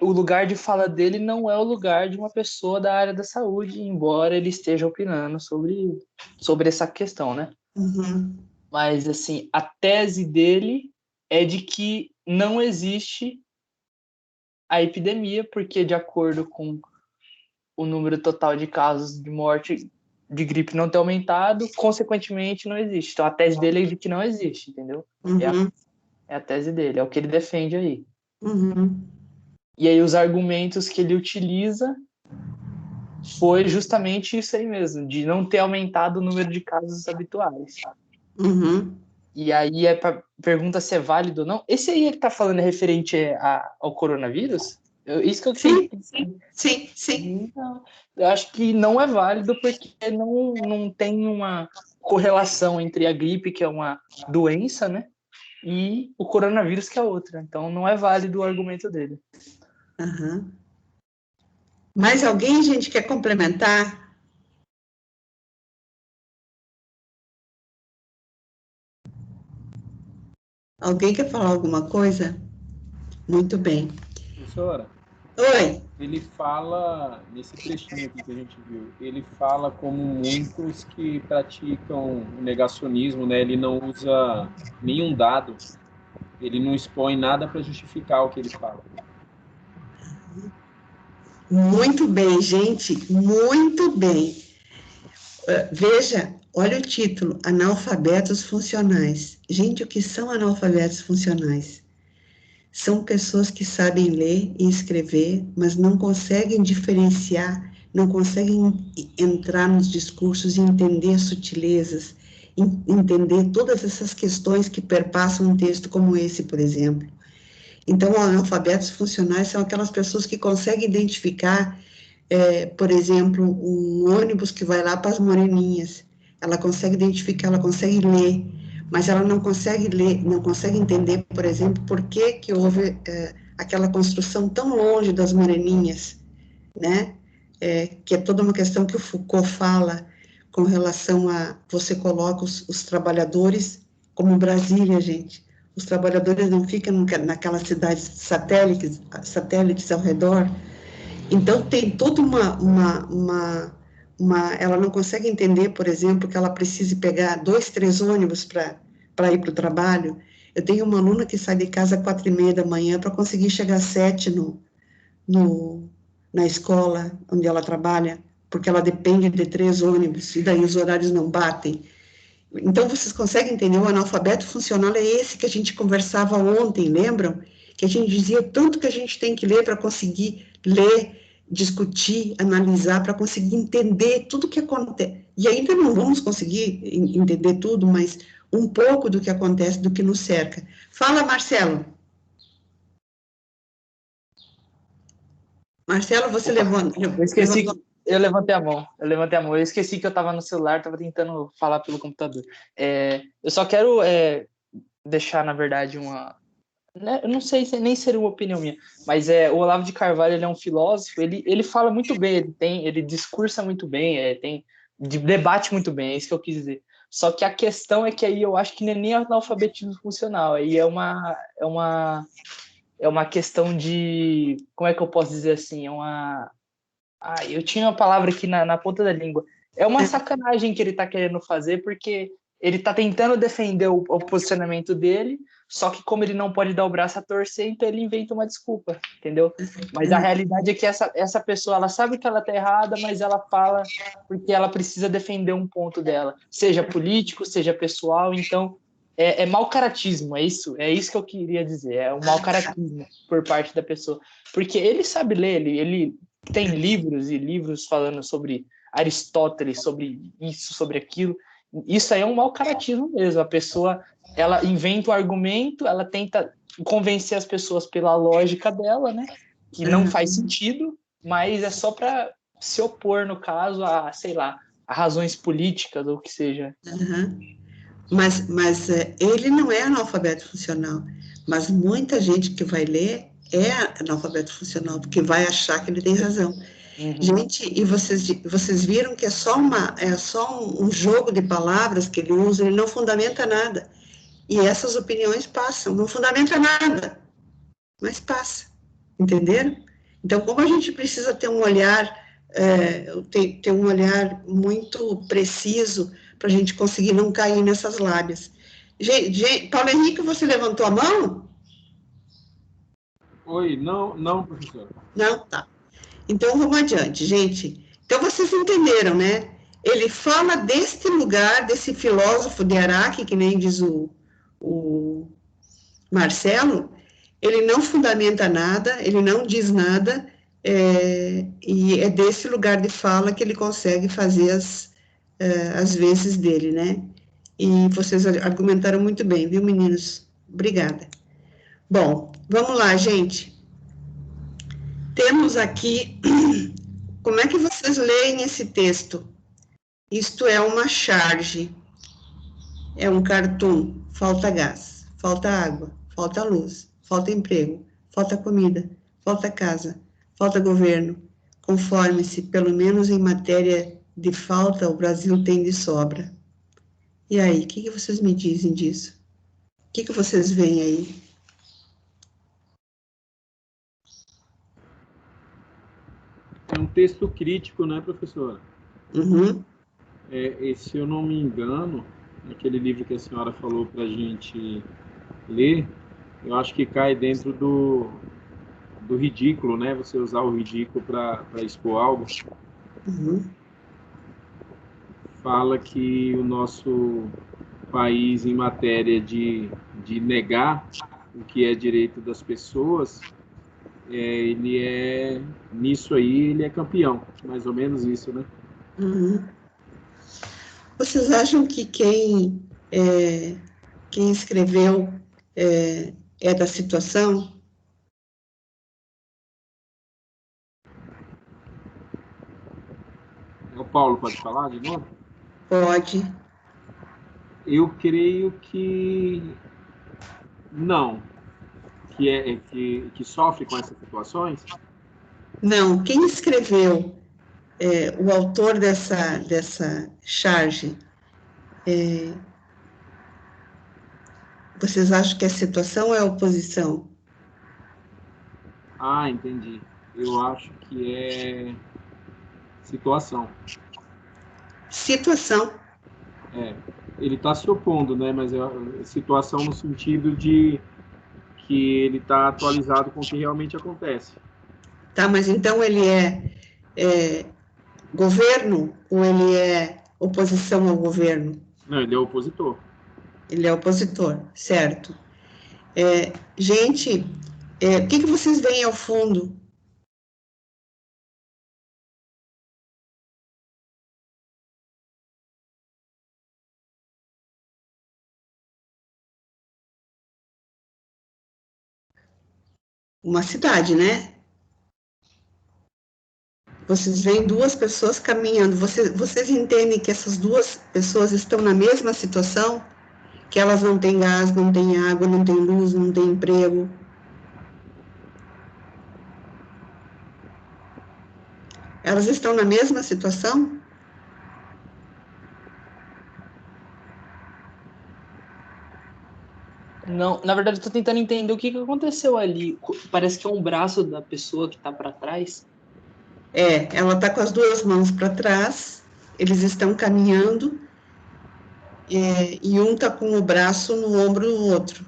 o lugar de fala dele não é o lugar de uma pessoa da área da saúde, embora ele esteja opinando sobre essa questão, né? Uhum. Mas, assim, a tese dele é de que não existe a epidemia, porque, de acordo com o número total de casos de morte de gripe não ter aumentado, consequentemente não existe. Então, a tese dele é de que não existe, entendeu? Uhum. É a tese dele, é o que ele defende aí. Uhum. E aí os argumentos que ele utiliza foi justamente isso aí mesmo, de não ter aumentado o número de casos habituais. Uhum. E aí pergunta se é válido ou não. Esse aí que tá falando é referente ao coronavírus? Isso que eu Sim, queria... sim. Então, eu acho que não é válido porque não tem uma correlação entre a gripe, que é uma doença, né? E o coronavírus, que é outra. Então, não é válido o argumento dele. Uhum. Mais alguém, gente, quer complementar? Alguém quer falar alguma coisa? Muito bem. Professora, Oi. ele fala, nesse trechinho aqui que a gente viu, ele fala como muitos que praticam o negacionismo, né? Ele não usa nenhum dado, ele não expõe nada para justificar o que ele fala. Muito bem, gente, muito bem. Veja, olha o título, analfabetos funcionais. Gente, o que são analfabetos funcionais? São pessoas que sabem ler e escrever, mas não conseguem diferenciar, não conseguem entrar nos discursos e entender sutilezas, entender todas essas questões que perpassam um texto como esse, por exemplo. Então, analfabetos funcionais são aquelas pessoas que conseguem identificar, por exemplo, um ônibus que vai lá para as Moreninhas. Ela consegue identificar, ela consegue ler, mas ela não consegue ler, não consegue entender, por exemplo, por que houve aquela construção tão longe das Moreninhas, né? Que é toda uma questão que o Foucault fala com relação a você coloca os trabalhadores como Brasília, gente. Os trabalhadores não ficam naquelas cidades satélites ao redor. Então, tem toda ela não consegue entender, por exemplo, que ela precise pegar 2, 3 ônibus para ir para o trabalho. Eu tenho uma aluna que sai de casa às 4h30 da manhã para conseguir chegar às 7 na escola onde ela trabalha, porque ela depende de 3 ônibus, e daí os horários não batem. Então, vocês conseguem entender? O analfabeto funcional é esse que a gente conversava ontem, lembram? Que a gente dizia tanto que a gente tem que ler para conseguir ler, discutir, analisar, para conseguir entender tudo o que acontece. E ainda não vamos conseguir entender tudo, mas um pouco do que acontece, do que nos cerca. Fala, Marcelo. Marcelo, você levantou. Eu esqueci Eu levantei a mão. Eu esqueci que eu estava no celular, estava tentando falar pelo computador. Eu só quero deixar, na verdade, uma... né, eu não sei nem ser uma opinião minha, mas o Olavo de Carvalho, ele é um filósofo, ele fala muito bem, ele discursa muito bem, debate muito bem, é isso que eu quis dizer. Só que a questão é que aí eu acho que não é nem analfabetismo funcional, aí é uma questão de... Como é que eu posso dizer assim? Eu tinha uma palavra aqui na ponta da língua. É uma sacanagem que ele está querendo fazer, porque ele está tentando defender o posicionamento dele, só que como ele não pode dar o braço a torcer, então ele inventa uma desculpa, entendeu? Mas a realidade é que essa pessoa, ela sabe que ela está errada, mas ela fala porque ela precisa defender um ponto dela, seja político, seja pessoal, então é mau caratismo, é isso que eu queria dizer, é um mau caratismo por parte da pessoa, porque ele sabe ler, ele tem livros e livros falando sobre Aristóteles, sobre isso, sobre aquilo. Isso aí é um mau caratismo mesmo. A pessoa, ela inventa um argumento, ela tenta convencer as pessoas pela lógica dela, né? Que não faz sentido, mas é só para se opor, no caso, a, sei lá, a razões políticas ou o que seja. Mas ele não é analfabeto funcional, mas muita gente que vai ler é analfabeto funcional, porque vai achar que ele tem razão. Gente, e vocês viram que é só um jogo de palavras que ele usa, ele não fundamenta nada. E essas opiniões passam, não fundamenta nada, mas passa, entenderam? Então, como a gente precisa ter um olhar, ter um olhar muito preciso para a gente conseguir não cair nessas lábias. Paulo Henrique, você levantou a mão? Oi, não, professor. Não? Tá. Então, vamos adiante, gente. Então, vocês entenderam, né? Ele fala deste lugar, desse filósofo de Araque, que nem diz o Marcelo, ele não fundamenta nada, ele não diz nada, e é desse lugar de fala que ele consegue fazer as vezes dele, né? E vocês argumentaram muito bem, viu, meninos? Obrigada. Bom, vamos lá, gente. Temos aqui, como é que vocês leem esse texto? Isto é uma charge, é um cartoon, falta gás, falta água, falta luz, falta emprego, falta comida, falta casa, falta governo. Conforme-se, pelo menos em matéria de falta, o Brasil tem de sobra. E aí, o que vocês me dizem disso? O que vocês veem aí? É um texto crítico, né, professora? Uhum. E se eu não me engano, naquele livro que a senhora falou para a gente ler, eu acho que cai dentro do ridículo, né? Você usar o ridículo para expor algo. Uhum. Fala que o nosso país, em matéria de negar o que é direito das pessoas, nisso aí, ele é campeão. Mais ou menos isso, né? Uhum. Vocês acham que quem escreveu é da situação? O Paulo pode falar de novo? Pode. Eu creio que não, que sofre com essas situações. Não, quem escreveu, o autor dessa charge, vocês acham que a situação ou é a oposição? Ah, entendi. Eu acho que é situação. Situação. Ele está se opondo, né? Mas é situação no sentido de que ele está atualizado com o que realmente acontece. Tá, mas então ele é governo ou ele é oposição ao governo? Não, ele é opositor. Ele é opositor, certo. Gente, o que vocês veem ao fundo? Uma cidade, né? Vocês veem duas pessoas caminhando. Vocês entendem que essas duas pessoas estão na mesma situação? Que elas não têm gás, não têm água, não têm luz, não têm emprego. Elas estão na mesma situação? Não, na verdade, eu tô tentando entender o que aconteceu ali. Parece que é um braço da pessoa que tá para trás. Ela está com as duas mãos para trás, eles estão caminhando, e um está com o braço no ombro do outro.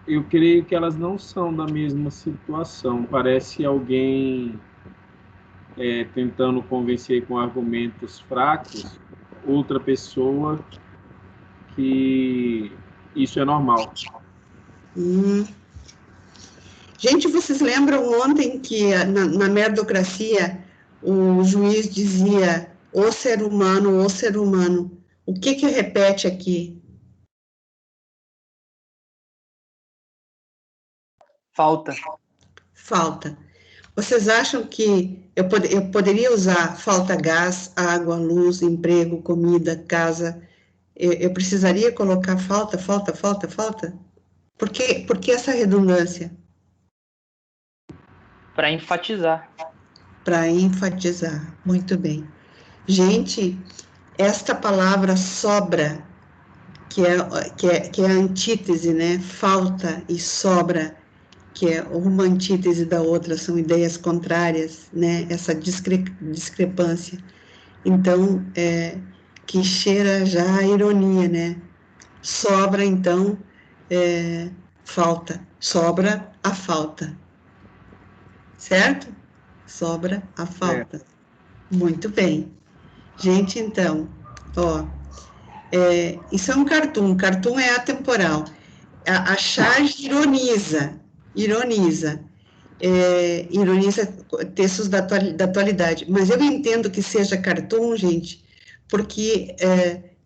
Eu creio que elas não são da mesma situação. Parece alguém tentando convencer com argumentos fracos outra pessoa que isso é normal. Gente, vocês lembram ontem que na meritocracia o juiz dizia o ser humano, o ser humano. O que repete aqui? Falta. Falta. Vocês acham que eu poderia usar falta gás, água, luz, emprego, comida, casa? Eu precisaria colocar falta? Por que essa redundância? Para enfatizar. Para enfatizar, muito bem. Gente, esta palavra sobra, que é a antítese, né? Falta e sobra, que é uma antítese da outra, são ideias contrárias, né? Essa discrepância. Então, que cheira já a ironia, né? Sobra, então, falta. Sobra a falta. Certo? Sobra a falta. Muito bem. Gente, então, isso é um cartoon. Cartoon é atemporal. A charge ironiza textos da atualidade. Mas eu entendo que seja cartoon, gente, porque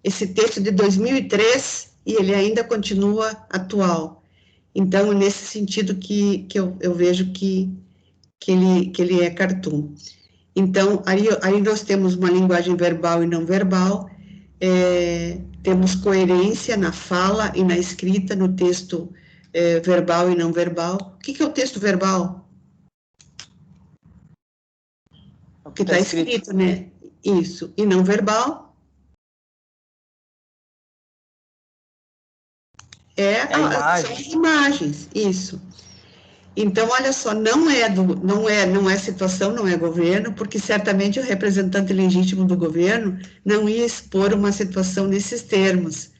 esse texto de 2003 e ele ainda continua atual. Então, nesse sentido que eu vejo que ele é cartoon. Então, aí nós temos uma linguagem verbal e não verbal, temos coerência na fala e na escrita, no texto verbal e não verbal. O que é o texto verbal? O que está escrito, né? Isso. E não verbal? São as imagens, isso. Então, olha só, não é situação, não é governo, porque certamente o representante legítimo do governo não ia expor uma situação nesses termos,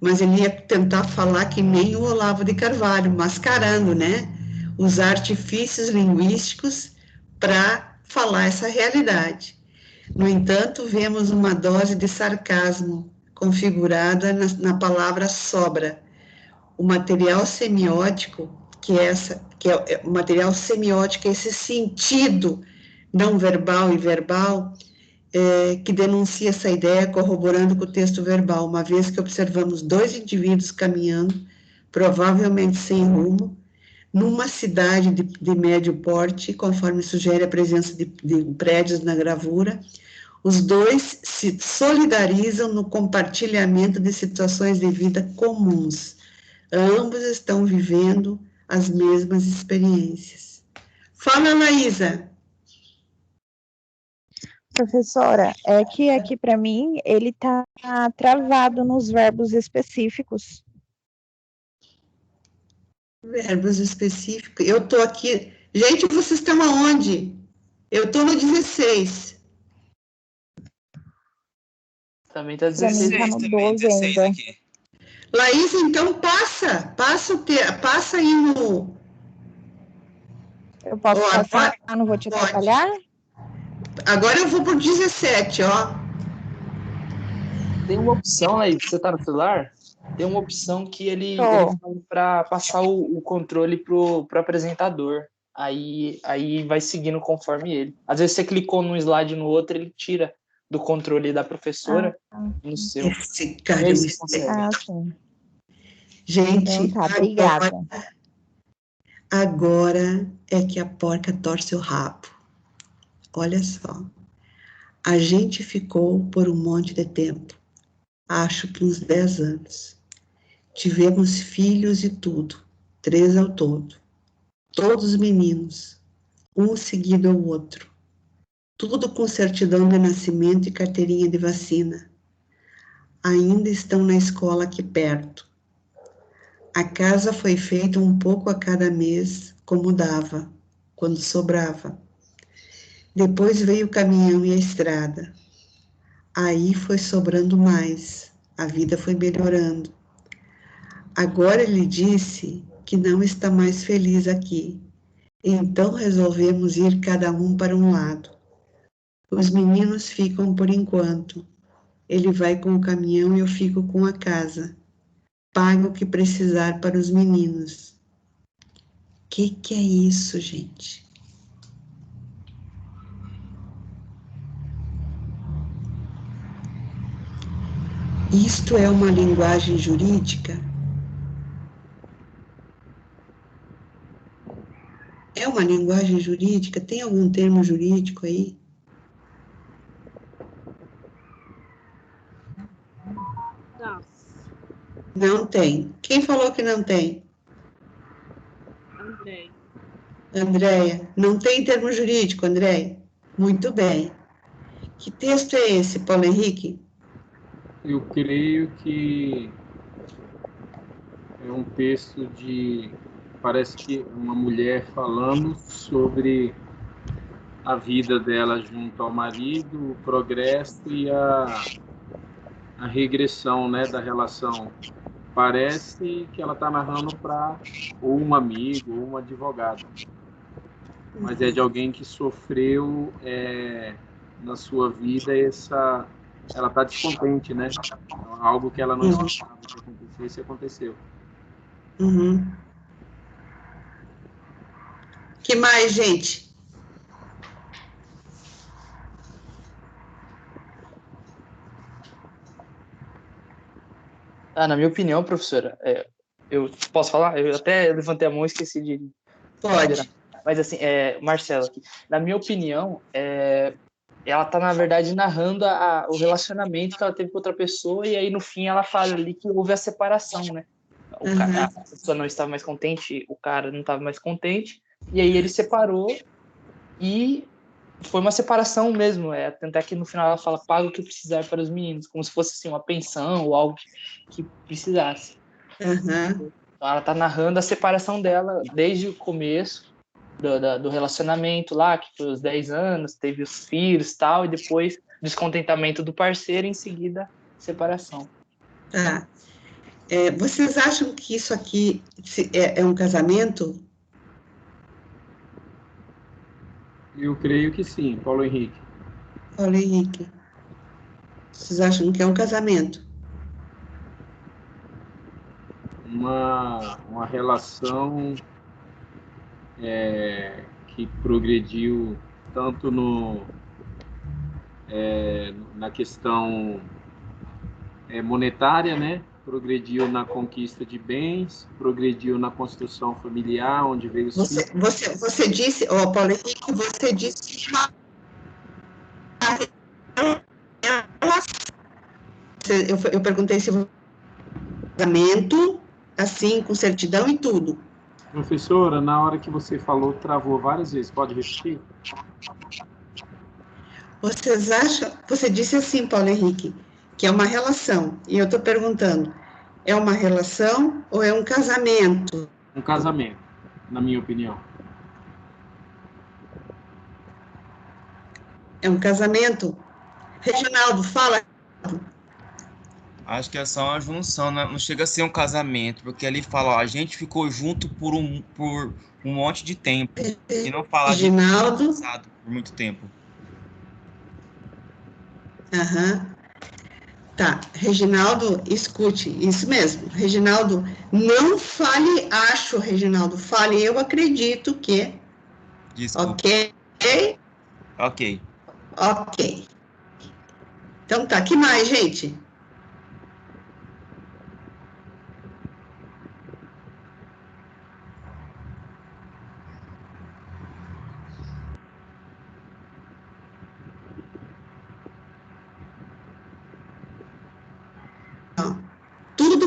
mas ele ia tentar falar que nem o Olavo de Carvalho, mascarando, né, os artifícios linguísticos para falar essa realidade. No entanto, vemos uma dose de sarcasmo configurada na palavra sobra. O material semiótico, que é o material semiótico, esse sentido não verbal e verbal, que denuncia essa ideia, corroborando com o texto verbal, uma vez que observamos dois indivíduos caminhando, provavelmente sem rumo, numa cidade de médio porte, conforme sugere a presença de prédios na gravura. Os dois se solidarizam no compartilhamento de situações de vida comuns. Ambos estão vivendo as mesmas experiências. Fala, Laísa. Professora, é que aqui para mim ele está travado nos verbos específicos. Verbos específicos. Eu estou aqui. Gente, vocês estão aonde? Eu estou no 16. Também está 16. Tá no 12 ainda. Aqui. Laís, então passa aí no... Eu posso passar, não vou te atrapalhar? Agora eu vou pro 17, ó. Tem uma opção aí, você tá no celular? Tem uma opção que ele fala para passar o controle pro apresentador. Aí vai seguindo conforme ele. Às vezes você clicou num slide no outro, ele tira do controle da professora no seu. Esse cara sim. Gente, então, tá, obrigada. Agora é que a porca torce o rabo. Olha só. A gente ficou por um monte de tempo. Acho que uns 10 anos. Tivemos filhos e tudo. 3 ao todo. Todos meninos. Um seguido ao outro. Tudo com certidão de nascimento e carteirinha de vacina. Ainda estão na escola aqui perto. A casa foi feita um pouco a cada mês, como dava, quando sobrava. Depois veio o caminhão e a estrada. Aí foi sobrando mais, a vida foi melhorando. Agora ele disse que não está mais feliz aqui, então resolvemos ir cada um para um lado. Os meninos ficam por enquanto. Ele vai com o caminhão e eu fico com a casa. Pago o que precisar para os meninos. Que é isso, gente? Isto é uma linguagem jurídica? É uma linguagem jurídica? Tem algum termo jurídico aí? Não. Não tem. Quem falou que não tem? André. Andréia, não tem termo jurídico, Andréia? Muito bem. Que texto é esse, Paulo Henrique? Eu creio que é um texto de... Parece que uma mulher falando sobre a vida dela junto ao marido, o progresso e a regressão, né, da relação. Parece que ela está narrando para ou um amigo ou um advogado, mas é de alguém que sofreu na sua vida ela está descontente, né? Algo que ela não esperava que acontecesse, aconteceu. Uhum. Que mais, gente? Na minha opinião, professora, eu posso falar? Eu até levantei a mão e esqueci de Pode. Mas assim, Marcelo aqui, na minha opinião, ela tá, na verdade, narrando o relacionamento que ela teve com outra pessoa, e aí no fim ela fala ali que houve a separação, né? A pessoa não estava mais contente, o cara não estava mais contente, e aí ele separou, e foi uma separação mesmo, tanto é que no final ela fala, paga o que precisar para os meninos, como se fosse assim, uma pensão ou algo que precisasse. Uhum. Então ela tá narrando a separação dela desde o começo do relacionamento lá, que foi os 10 anos, teve os filhos e tal, e depois descontentamento do parceiro, em seguida separação. Tá. Vocês acham que isso aqui é um casamento? Eu creio que sim, Paulo Henrique. Paulo Henrique. Vocês acham que é um casamento? Uma relação que progrediu tanto na questão monetária, né? Progrediu na conquista de bens, progrediu na construção familiar, onde veio os filhos. Você disse, Paulo Henrique, você disse eu perguntei se casamento, assim, com certidão e tudo. Professora, na hora que você falou, travou várias vezes. Pode repetir? Vocês acham... Você disse assim, Paulo Henrique, que é uma relação. E eu estou perguntando, é uma relação ou é um casamento? Um casamento, na minha opinião. É um casamento? Reginaldo, fala. Acho que é só uma junção, não chega a ser um casamento, porque ali fala, ó, a gente ficou junto por um monte de tempo. E não fala de Reginaldo. casado por muito tempo. Aham. Tá, Reginaldo, escute, isso mesmo. Reginaldo, não fale acho, Reginaldo, fale eu acredito que. Desculpa. Ok? Ok. Ok. Então tá, que mais, gente?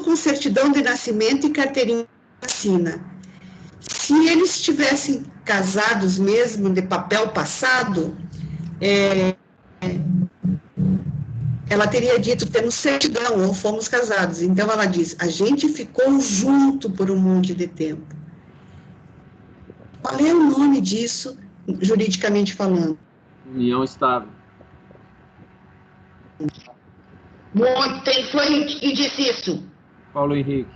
tudo com certidão de nascimento e carteirinha de vacina. Se eles estivessem casados mesmo, de papel passado, ela teria dito, temos certidão, ou fomos casados. Então, ela diz, a gente ficou junto por um monte de tempo. Qual é o nome disso, juridicamente falando? União estável. Muito, quem foi que disse isso? Paulo Henrique.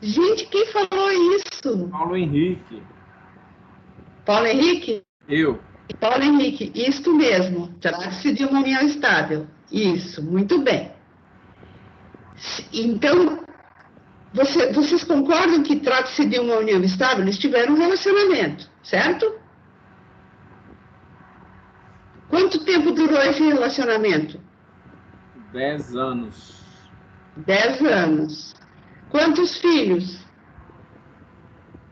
Gente, quem falou isso? Paulo Henrique. Paulo Henrique? Eu. Paulo Henrique, isto mesmo, trata-se de uma união estável. Isso, muito bem. Então, vocês concordam que trata-se de uma união estável? Eles tiveram um relacionamento, certo? Quanto tempo durou esse relacionamento? 10 anos. 10 anos. Quantos filhos?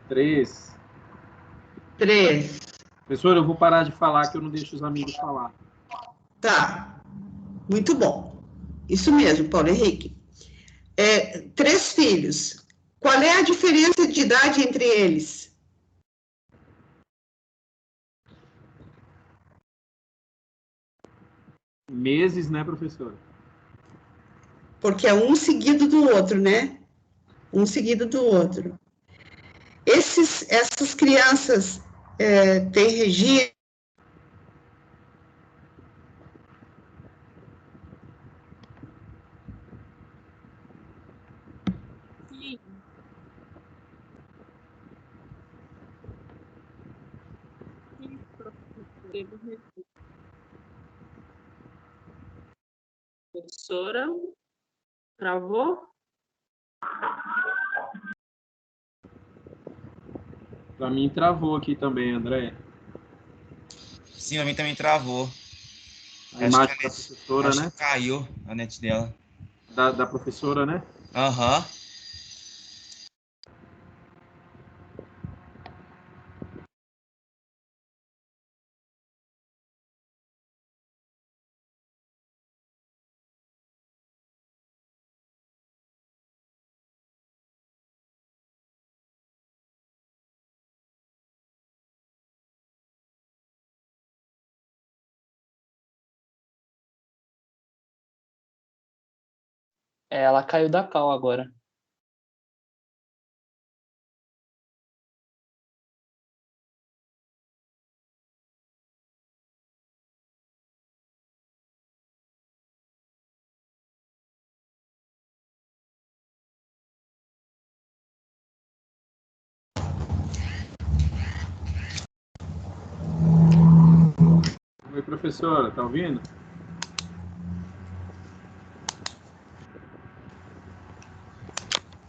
3. 3. Professor, eu vou parar de falar que eu não deixo os amigos falar. Tá. Muito bom. Isso mesmo, Paulo Henrique. 3 filhos. Qual é a diferença de idade entre eles? Meses, né, professor? Porque é um seguido do outro, né? Um seguido do outro. Essas crianças têm registro? Sim. Sim, professora. Professora, travou? Para mim travou aqui também, André. Sim, a mim também travou. A imagem da professora, acho né? que caiu a net dela. Da professora, né? Aham. Ela caiu da cal agora. Oi, professora, tá ouvindo?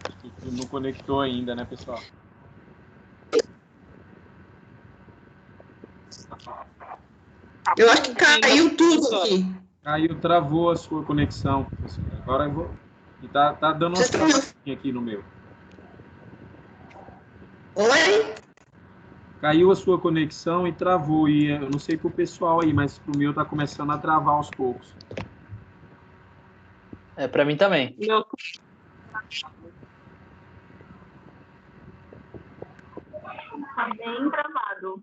Acho que não conectou ainda, né, pessoal? Eu acho que caiu tudo aqui. Caiu, travou a sua conexão, professora. Agora eu vou... E tá dando uma travadinha aqui no meu. Oi? Caiu a sua conexão e travou. E eu não sei pro pessoal aí, mas pro meu tá começando a travar aos poucos. Pra mim também. Meu... Tá bem travado.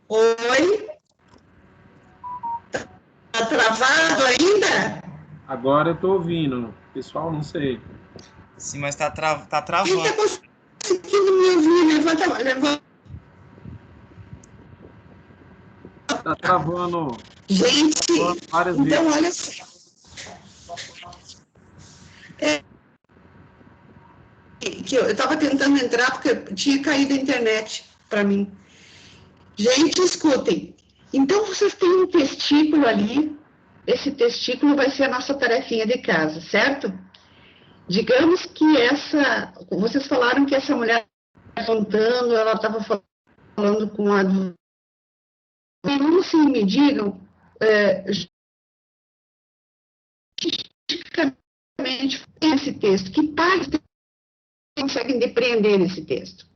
Oi? Tá travado ainda? Agora eu tô ouvindo. Pessoal, não sei. Sim, mas tá travando. Quem tá conseguindo me ouvir? Levanta. Tá travando. Gente, várias então vezes. olha só. Que eu estava tentando entrar porque tinha caído a internet para mim. Gente, escutem. Então, vocês têm um testículo ali. Esse testículo vai ser a nossa tarefinha de casa, certo? Digamos que vocês falaram que essa mulher contando, ela estava falando com a... Vamos sim, me digam, juridicamente, esse texto, que partes conseguem depreender nesse texto?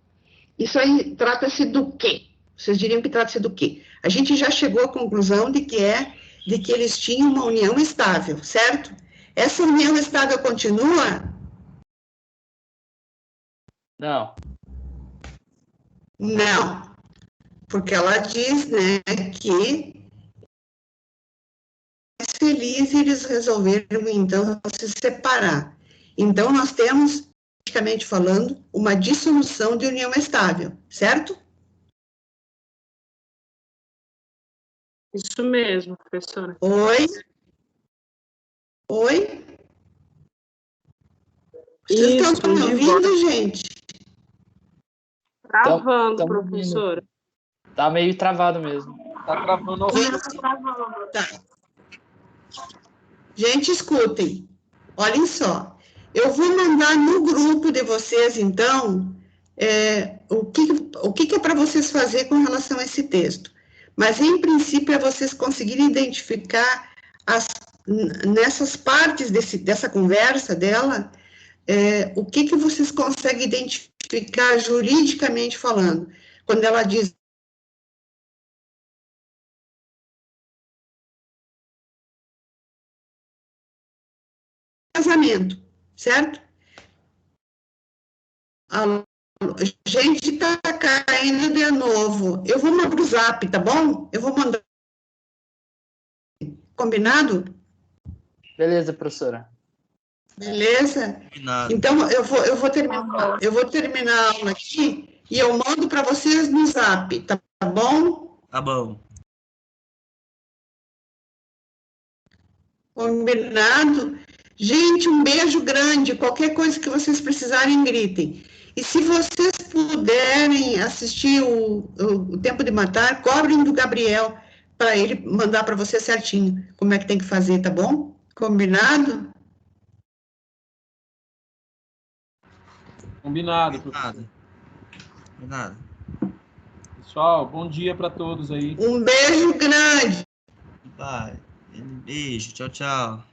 Isso aí trata-se do quê? Vocês diriam que trata-se do quê? A gente já chegou à conclusão de que eles tinham uma união estável, certo? Essa união estável continua? Não. Não, porque ela diz, né, que feliz eles resolveram então se separar. Então nós temos, praticamente falando, uma dissolução de união estável, certo? Isso mesmo, professora. Oi? Oi? Vocês estão me ouvindo, gente? Travando, Tamo professora. Tá meio travado mesmo. Tá travando. Tá. Gente, escutem. Olhem só. Eu vou mandar no grupo de vocês, então, o que é para vocês fazer com relação a esse texto. Mas, em princípio, é vocês conseguirem identificar nessas partes dessa conversa dela, o que vocês conseguem identificar juridicamente falando. Quando ela diz casamento, certo? A gente está caindo de novo. Eu vou mandar o zap, tá bom? Eu vou mandar. Combinado? Beleza, professora. Beleza? Combinado. Então, eu vou terminar a aula aqui e eu mando para vocês no zap, tá bom? Tá bom. Combinado? Gente, um beijo grande. Qualquer coisa que vocês precisarem, gritem. E se vocês puderem assistir o Tempo de Matar, cobrem do Gabriel, para ele mandar para você certinho como é que tem que fazer, tá bom? Combinado? Combinado, professor. Combinado. Pessoal, bom dia para todos aí. Um beijo grande. Bye. Beijo. Tchau, tchau.